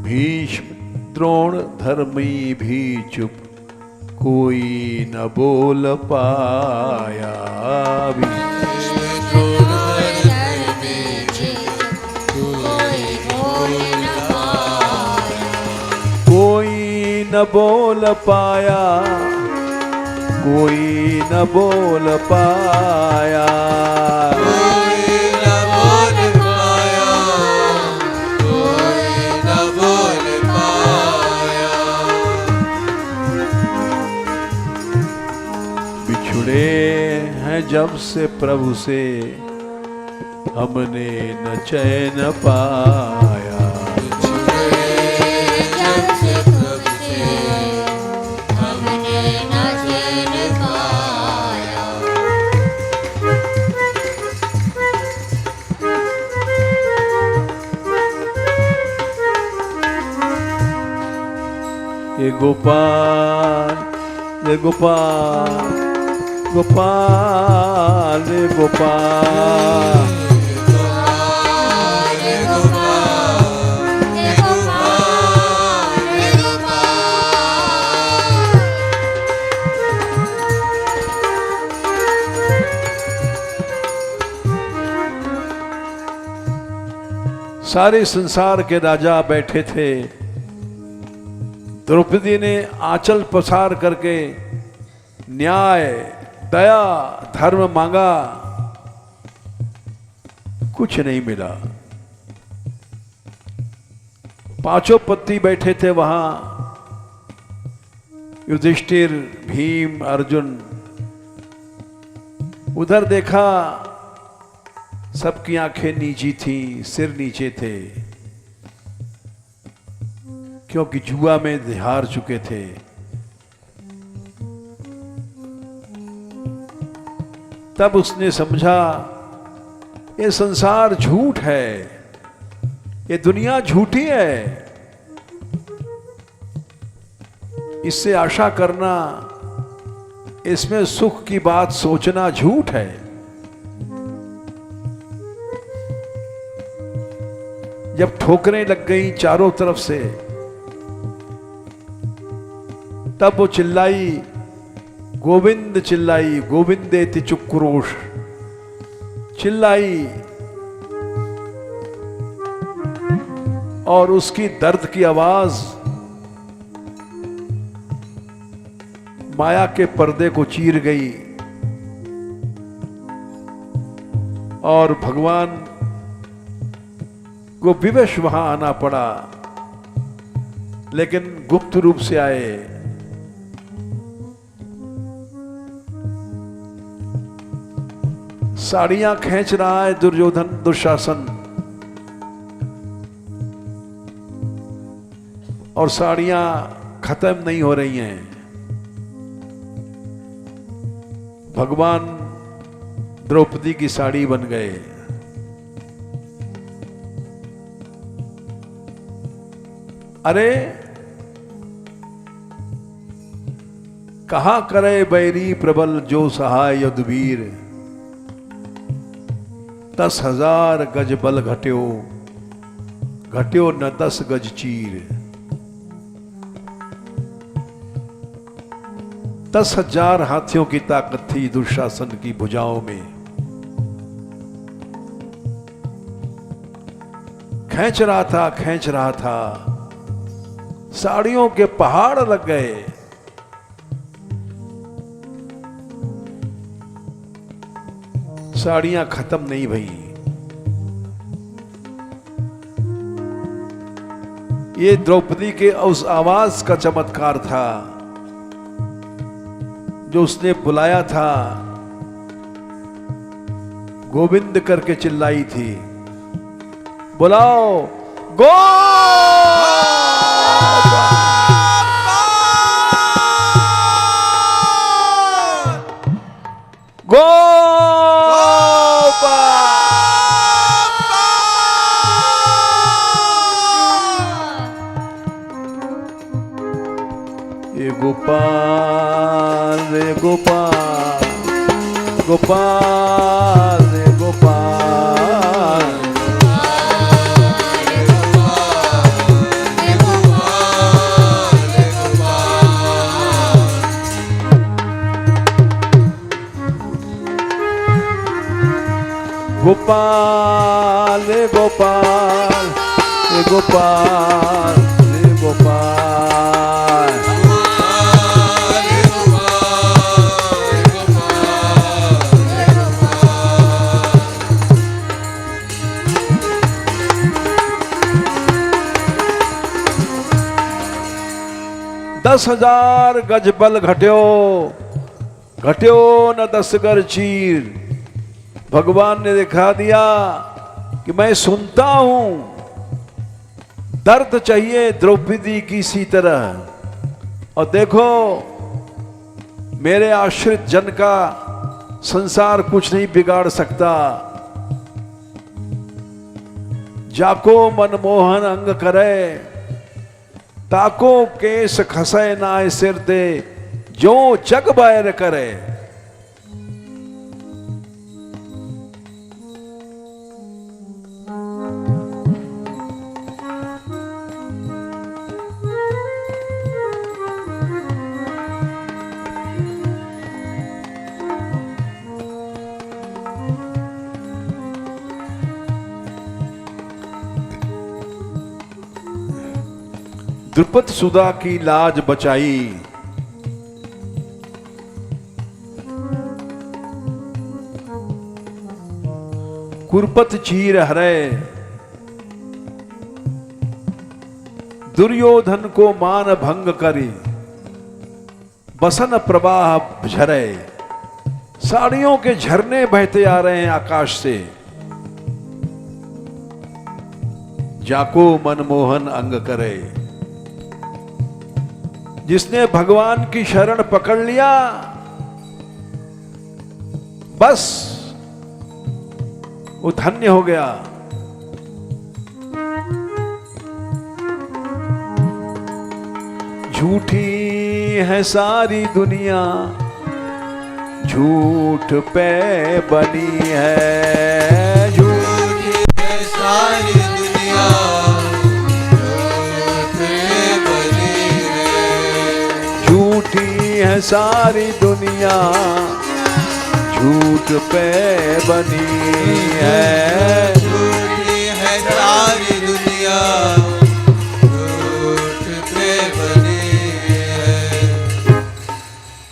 A: भीष्म, द्रोण, धर्मी भी चुप, कोई न बोल पाया।
B: भीष्म ढूंढ भर घर में कोई बोल न पाया।
A: कोई न बोल पाया, कोई न बोल पाया,
B: कोई न बोल पाया, कोई न बोल पाया।
A: बिछुड़े हैं जब से प्रभु से हमने न चैन पाया।
B: जब से प्रभु से हमने न चैन पाया।
A: ये गोपाल, ये गोपाल, गोपाल, ये गोपाल, सारे संसार के राजा बैठे थे। द्रौपदी ने आंचल पसार करके न्याय, दया, धर्म मांगा, कुछ नहीं मिला। पांचों पति बैठे थे वहां, युधिष्ठिर, भीम, अर्जुन। उधर देखा, सबकी आंखें नीची थी, सिर नीचे थे, क्योंकि जुआ में हार चुके थे। तब उसने समझा ये संसार झूठ है, ये दुनिया झूठी है, इससे आशा करना, इसमें सुख की बात सोचना झूठ है। जब ठोकरें लग गई चारों तरफ से, तब वो चिल्लाई, गोविंद चिल्लाई, गोविंदेति चुक्रोश चिल्लाई, और उसकी दर्द की आवाज माया के पर्दे को चीर गई और भगवान को विवश वहां आना पड़ा, लेकिन गुप्त रूप से आए। साड़ियां खींच रहा है दुर्योधन, दुशासन, और साड़ियां खत्म नहीं हो रही हैं। भगवान द्रौपदी की साड़ी बन गए। अरे कहा करे बैरी प्रबल जो सहाय युद्धवीर, 10,000 गज बल घट्यो, घट्यो न 10 गज चीर। 10,000 हाथियों की ताकत थी दुशासन की भुजाओं में। खींच रहा था, खींच रहा था, साड़ियों के पहाड़ लग गए। साड़ियां खत्म नहीं भई। ये द्रौपदी के उस आवाज का चमत्कार था जो उसने बुलाया था, गोविंद करके चिल्लाई थी, बुलाओ गो गोपाल रे गोपाल, गोपाल रे गोपाल, गोपाल रे गोपाल रे गोपाल रे गोपाल। दस हजार गज बल घट्यो घट्यो न 10 गर चीर। भगवान ने दिखा दिया कि मैं सुनता हूं, दर्द चाहिए द्रौपदी की सी तरह। और देखो मेरे आश्रित जन का संसार कुछ नहीं बिगाड़ सकता। जाको मनमोहन अंग करे, ताको केस खसे नाय सिर ते, जो जग बैर करे। द्रुपद सुधा की लाज बचाई, कुरपत चीर हरे। दुर्योधन को मान भंग करी, बसन प्रवाह झरे। साड़ियों के झरने बहते आ रहे हैं आकाश से। जाको मनमोहन अंग करे। जिसने भगवान की शरण पकड़ लिया, बस वो धन्य हो गया। झूठी है सारी दुनिया, झूठ पे बनी है।
B: झूठी है सारी दुनिया, झूठ पे बनी है।
A: झूठी है सारी दुनिया, झूठ पे बनी है।
B: झूठी है सारी दुनिया, झूठ पे बनी है।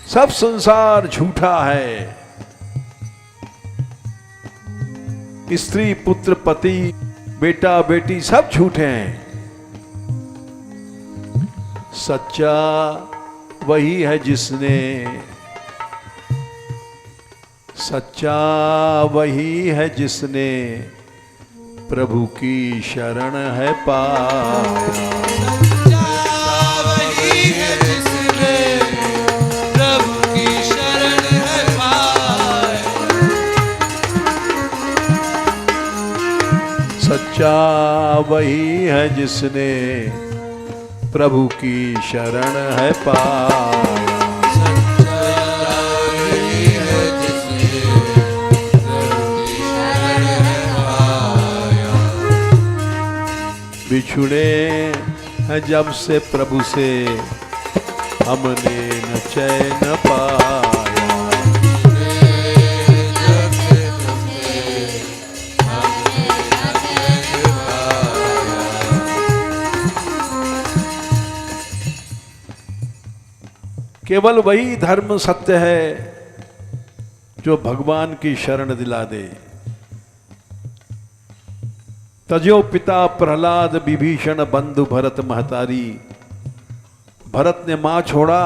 A: सब संसार झूठा है। स्त्री पुत्र पति बेटा बेटी सब झूठे हैं। सच्चा वही है जिसने, सच्चा वही है जिसने प्रभु की शरण है पाया।
B: वही है जिसने प्रभु की शरण है पाया।
A: सच्चा वही है जिसने प्रभु की शरण है पाया। बिछुड़े हैं जब से प्रभु से, हमने न चैन पाया। केवल वही धर्म सत्य है जो भगवान की शरण दिला दे। तजो पिता प्रहलाद विभीषण बंधु भरत महतारी। भरत ने मां छोड़ा,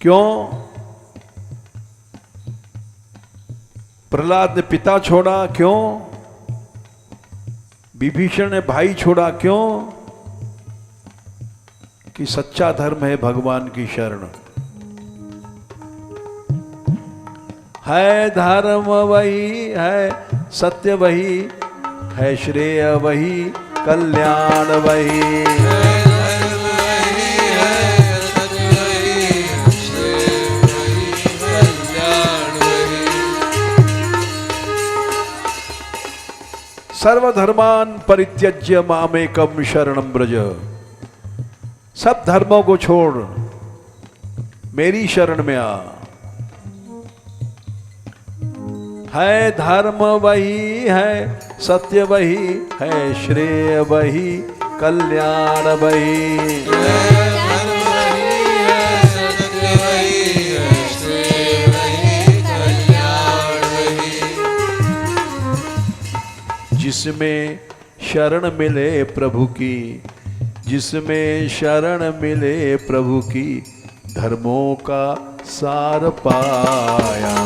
A: क्यों? प्रहलाद ने पिता छोड़ा, क्यों? विभीषण ने भाई छोड़ा, क्यों? कि सच्चा धर्म है भगवान की शरण। है धर्म वही है, सत्य वही है, श्रेय वही, कल्याण वही।
B: धर्म वही है, सत्य वही, श्रेय वही, कल्याण वही।
A: सर्वधर्मान परित्यज्य मामेकम शरणं व्रज। सब धर्मों को छोड़ मेरी शरण में आ। है धर्म वही है, सत्य वही है, श्रेय वही, कल्याण वही।
B: धर्म वही है, सत्य वही है, श्रेय वही, कल्याण वही।
A: जिसमें शरण मिले प्रभु की, जिसमें शरण मिले प्रभु की, धर्मों का सार पाया।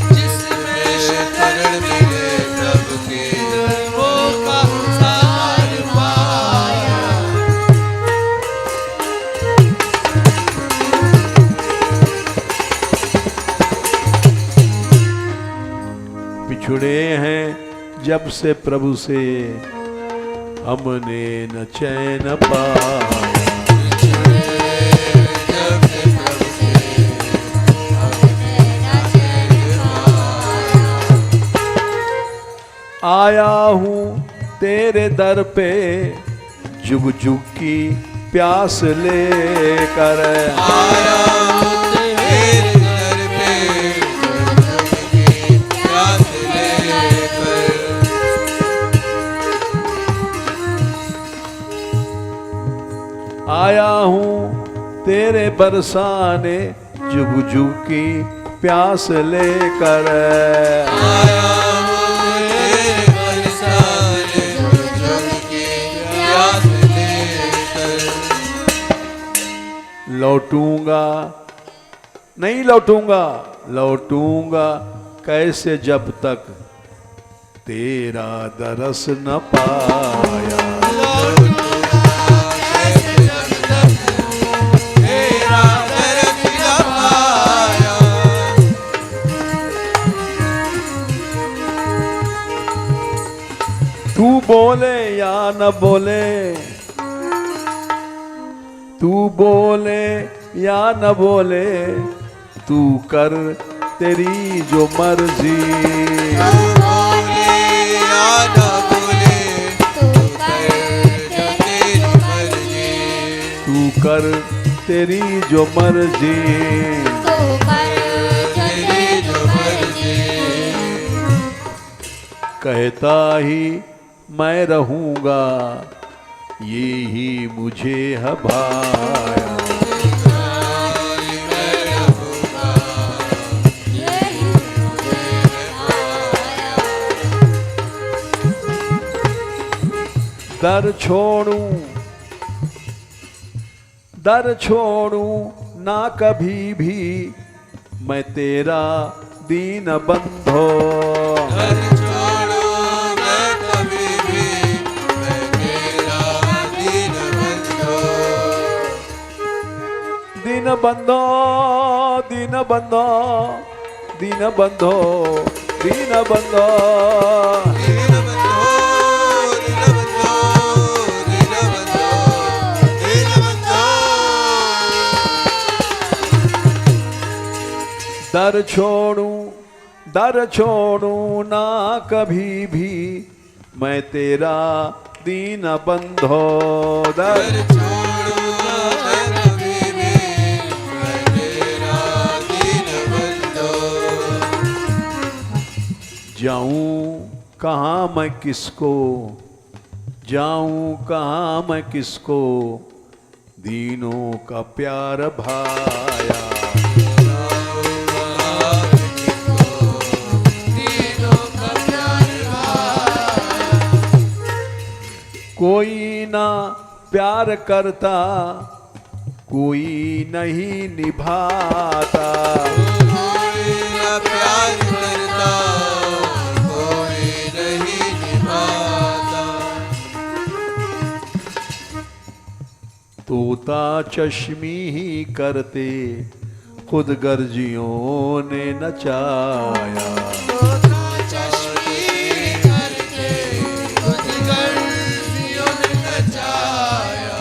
B: जिसमें शरण मिले प्रभु की, धर्मों का सार पाया।
A: बिछुड़े हैं जब से प्रभु से, हमने न चैन पाया। आया हूँ तेरे दर पे, जुग जुग की प्यास लेकर।
B: आया हूँ तेरे दर पे, जुग की प्यास लेकर।
A: आया हूँ तेरे बरसाने, जुग जुग की प्यास लेकर।
B: आया हूँ तेरे बरसाने, जुग की प्यास लेकर।
A: लौटूंगा नहीं लौटूंगा, लौटूंगा कैसे जब तक तेरा दरस न पाया।
B: तेरा दरस न पाया।
A: तू बोले या न बोले, तू बोले या न बोले, तू कर तेरी जो मर्जी।
B: तू बोले या न बोले, तू कर जो तेरी मर्जी।
A: तू कर तेरी जो मर्जी।
B: तेरी जो मर्जी।
A: कहता ही मैं रहूंगा, ये ही मुझे है भाया। दर छोड़ूं, दर छोड़ूं ना कभी भी, मैं तेरा दीन बंधो।
B: घर छोड़ो न कभी भी, मैं तेरा दीन बंधो।
A: दीन बंधो, दीन बंधो, दीन बंधो, दीन बंधो।
B: दीन बंधो, दीन बंधो, दीन बंधो, दीन बंधो।
A: दर छोड़ूं, दर छोड़ूं ना कभी भी, मैं तेरा दीन बंधो। दर
B: घर छोड़ो न कभी भी, मैं तेरा दीन बंधो।
A: जाऊं कहाँ मैं किसको, जाऊं कहाँ मैं किसको, दीनों का प्यार भाया।
B: दीनों का प्यार भाया।
A: कोई ना प्यार करता, कोई नहीं निभाता।
B: कोई न प्यार करता, कोई नहीं निभाता।
A: तोता चश्मी ही करते, खुद गर्जियों ने नचाया।
B: चश्मी करके खुद गर्जियों ने नचाया।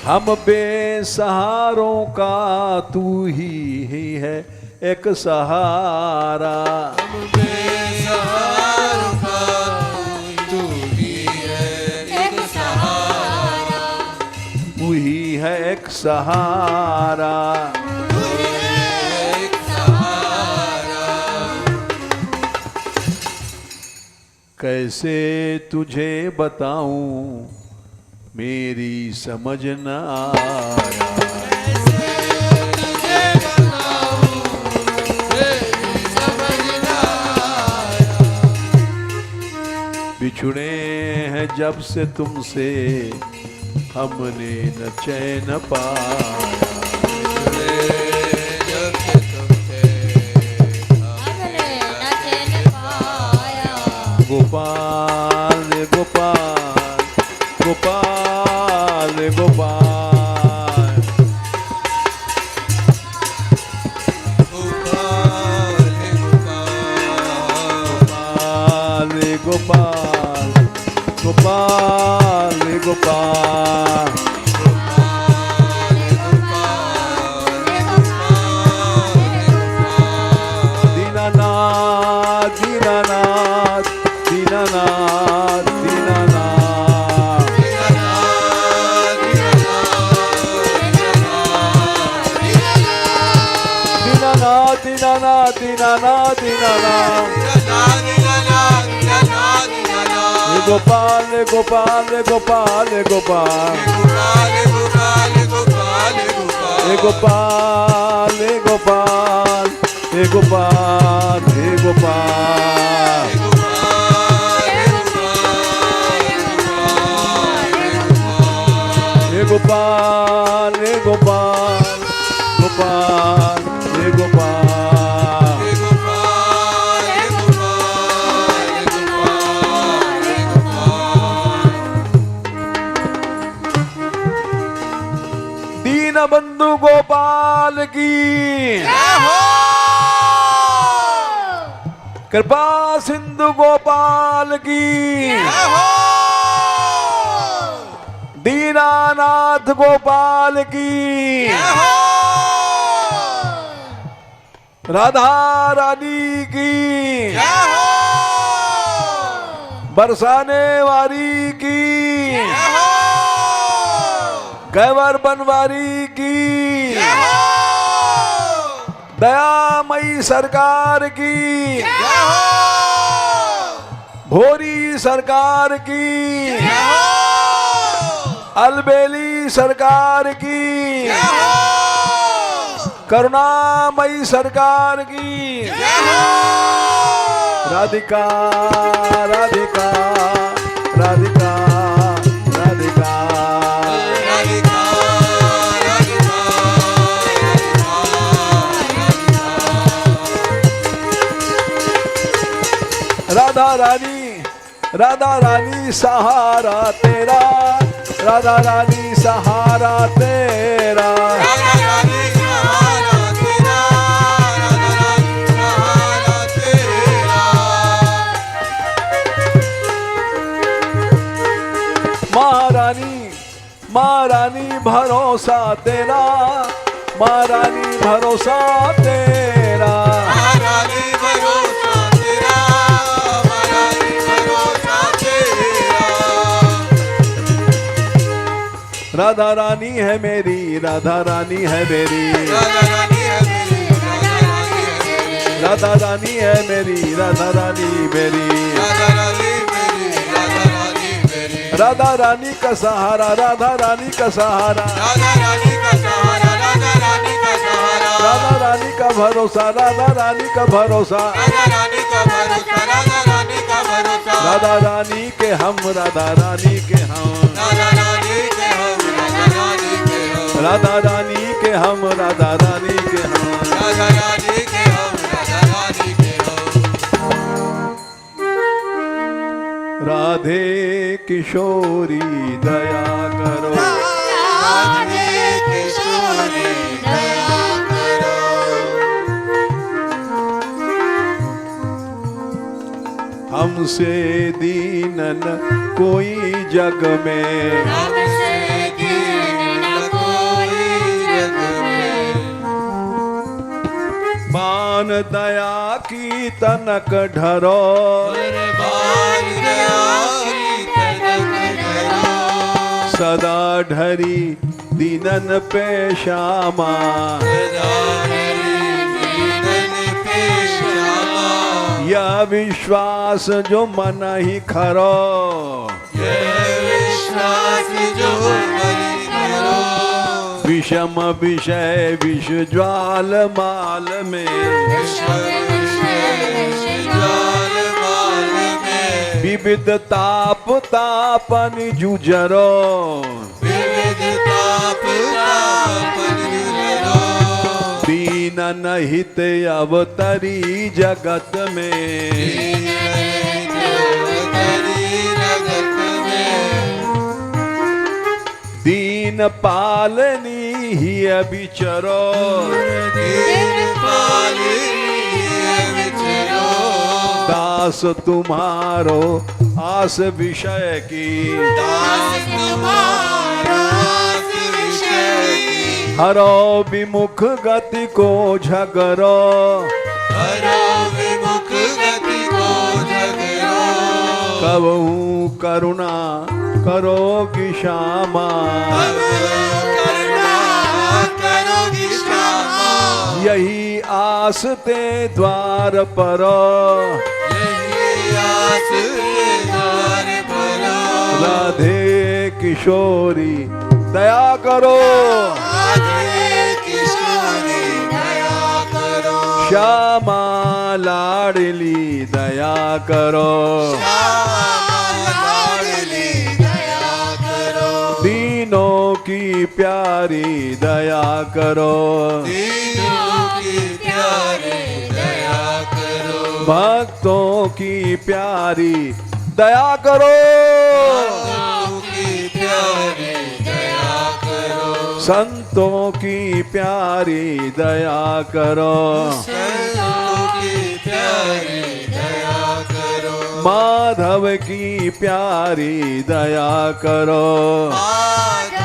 A: हम बेसहारों का तू ही है एक सहारा।
B: हम बेसहारों का तू ही है एक सहारा।
A: तू ही है एक सहारा।
B: तू ही है एक सहारा।
A: कैसे तुझे बताऊं मेरी समझ न आया।
B: तुझे बताऊं मेरी समझ न आया।
A: बिछुड़े हैं जब से तुमसे हमने न चैन पाया।
B: जब से तुमसे
C: हमने न चैन पाया।
A: गोपाल गोपाल गोपाल गोपाल
B: गोपाल गोपाल
A: गोपाल गोपाल गोपाल दीनानाथ दीनानाथ दीनानाथ दीनानाथ दीनानाथ दीनानाथ दीनानाथ दीनानाथ गोपाल गोपाल गोपाल गोपाल हे गोपाल हे गोपाल हे गोपाल हे गोपाल हे गोपाल हे गोपाल गोपाल हे गोपाल दीन बंधु गोपाल की कृपा सिंधु गोपाल की दीनानाथ गोपाल की राधा रानी की बरसाने वाली की गैवर बनवारी की दयामयी सरकार की भोरी सरकार की अलबेली सरकार की करुणामयी सरकार की राधिका राधिका राधिका राधिका राधा रानी सहारा तेरा राधा रानी सहारा तेरा महारानी भरोसा तेरा महारानी भरोसा तेरा राधा रानी है मेरी राधा रानी है मेरी राधा रानी है मेरी राधा रानी मेरी राधा रानी का सहारा राधा रानी का सहारा राधा रानी का भरोसा राधा रानी का भरोसा राधा रानी के हम राधा रानी के हम राधा रानी के हम राधा रानी के हम राधे किशोरी दया करो
C: राधे किशोरी दया करो।
A: हमसे दीनन कोई जग में
C: हमसे दीन न कोई जग में।
A: मान दया की तनक ढरो सदा ढरी दीनन पे श्यामा यह विश्वास जो मन ही खरो,
B: यह विश्वास जो मरी करो,
A: विषम विषय विष ज्वाल माल में,
B: ज्वाल माल में,
A: विविध ताप तापन जुजरो,
B: विविध ताप तापन जुझरो,
A: दीन नहित अवतरी जगत में,
B: अवतरी जगत में,
A: दीन पालनी ही विचरो,
B: दीन पालिनी विचरो,
A: दास तुम्हारो आस विषय की,
B: दास तुम्हारा विषय की,
A: हरो विमुख गति को झगरो,
B: हरो विमुख गति को झगरो,
A: कबहू करुणा करोगी श्यामा,
B: करुणा करोगी श्यामा,
A: यही आस ते द्वार पर,
B: यही आस द्वार पर,
A: राधे किशोरी दया करो,
B: राधे किशोरी दया करो,
A: श्यामा लाडली दया करो,
B: श्यामा लाडली दया करो,
A: दीनों की प्यारी दया करो,
B: दीनों की प्यारी दया करो,
A: भक्तों की प्यारी दया करो,
B: भक्तों की प्यारी दया करो,
A: संतों की प्यारी दया करो,
B: संतों की प्यारी दया करो,
A: माधव की प्यारी दया करो,
B: माधव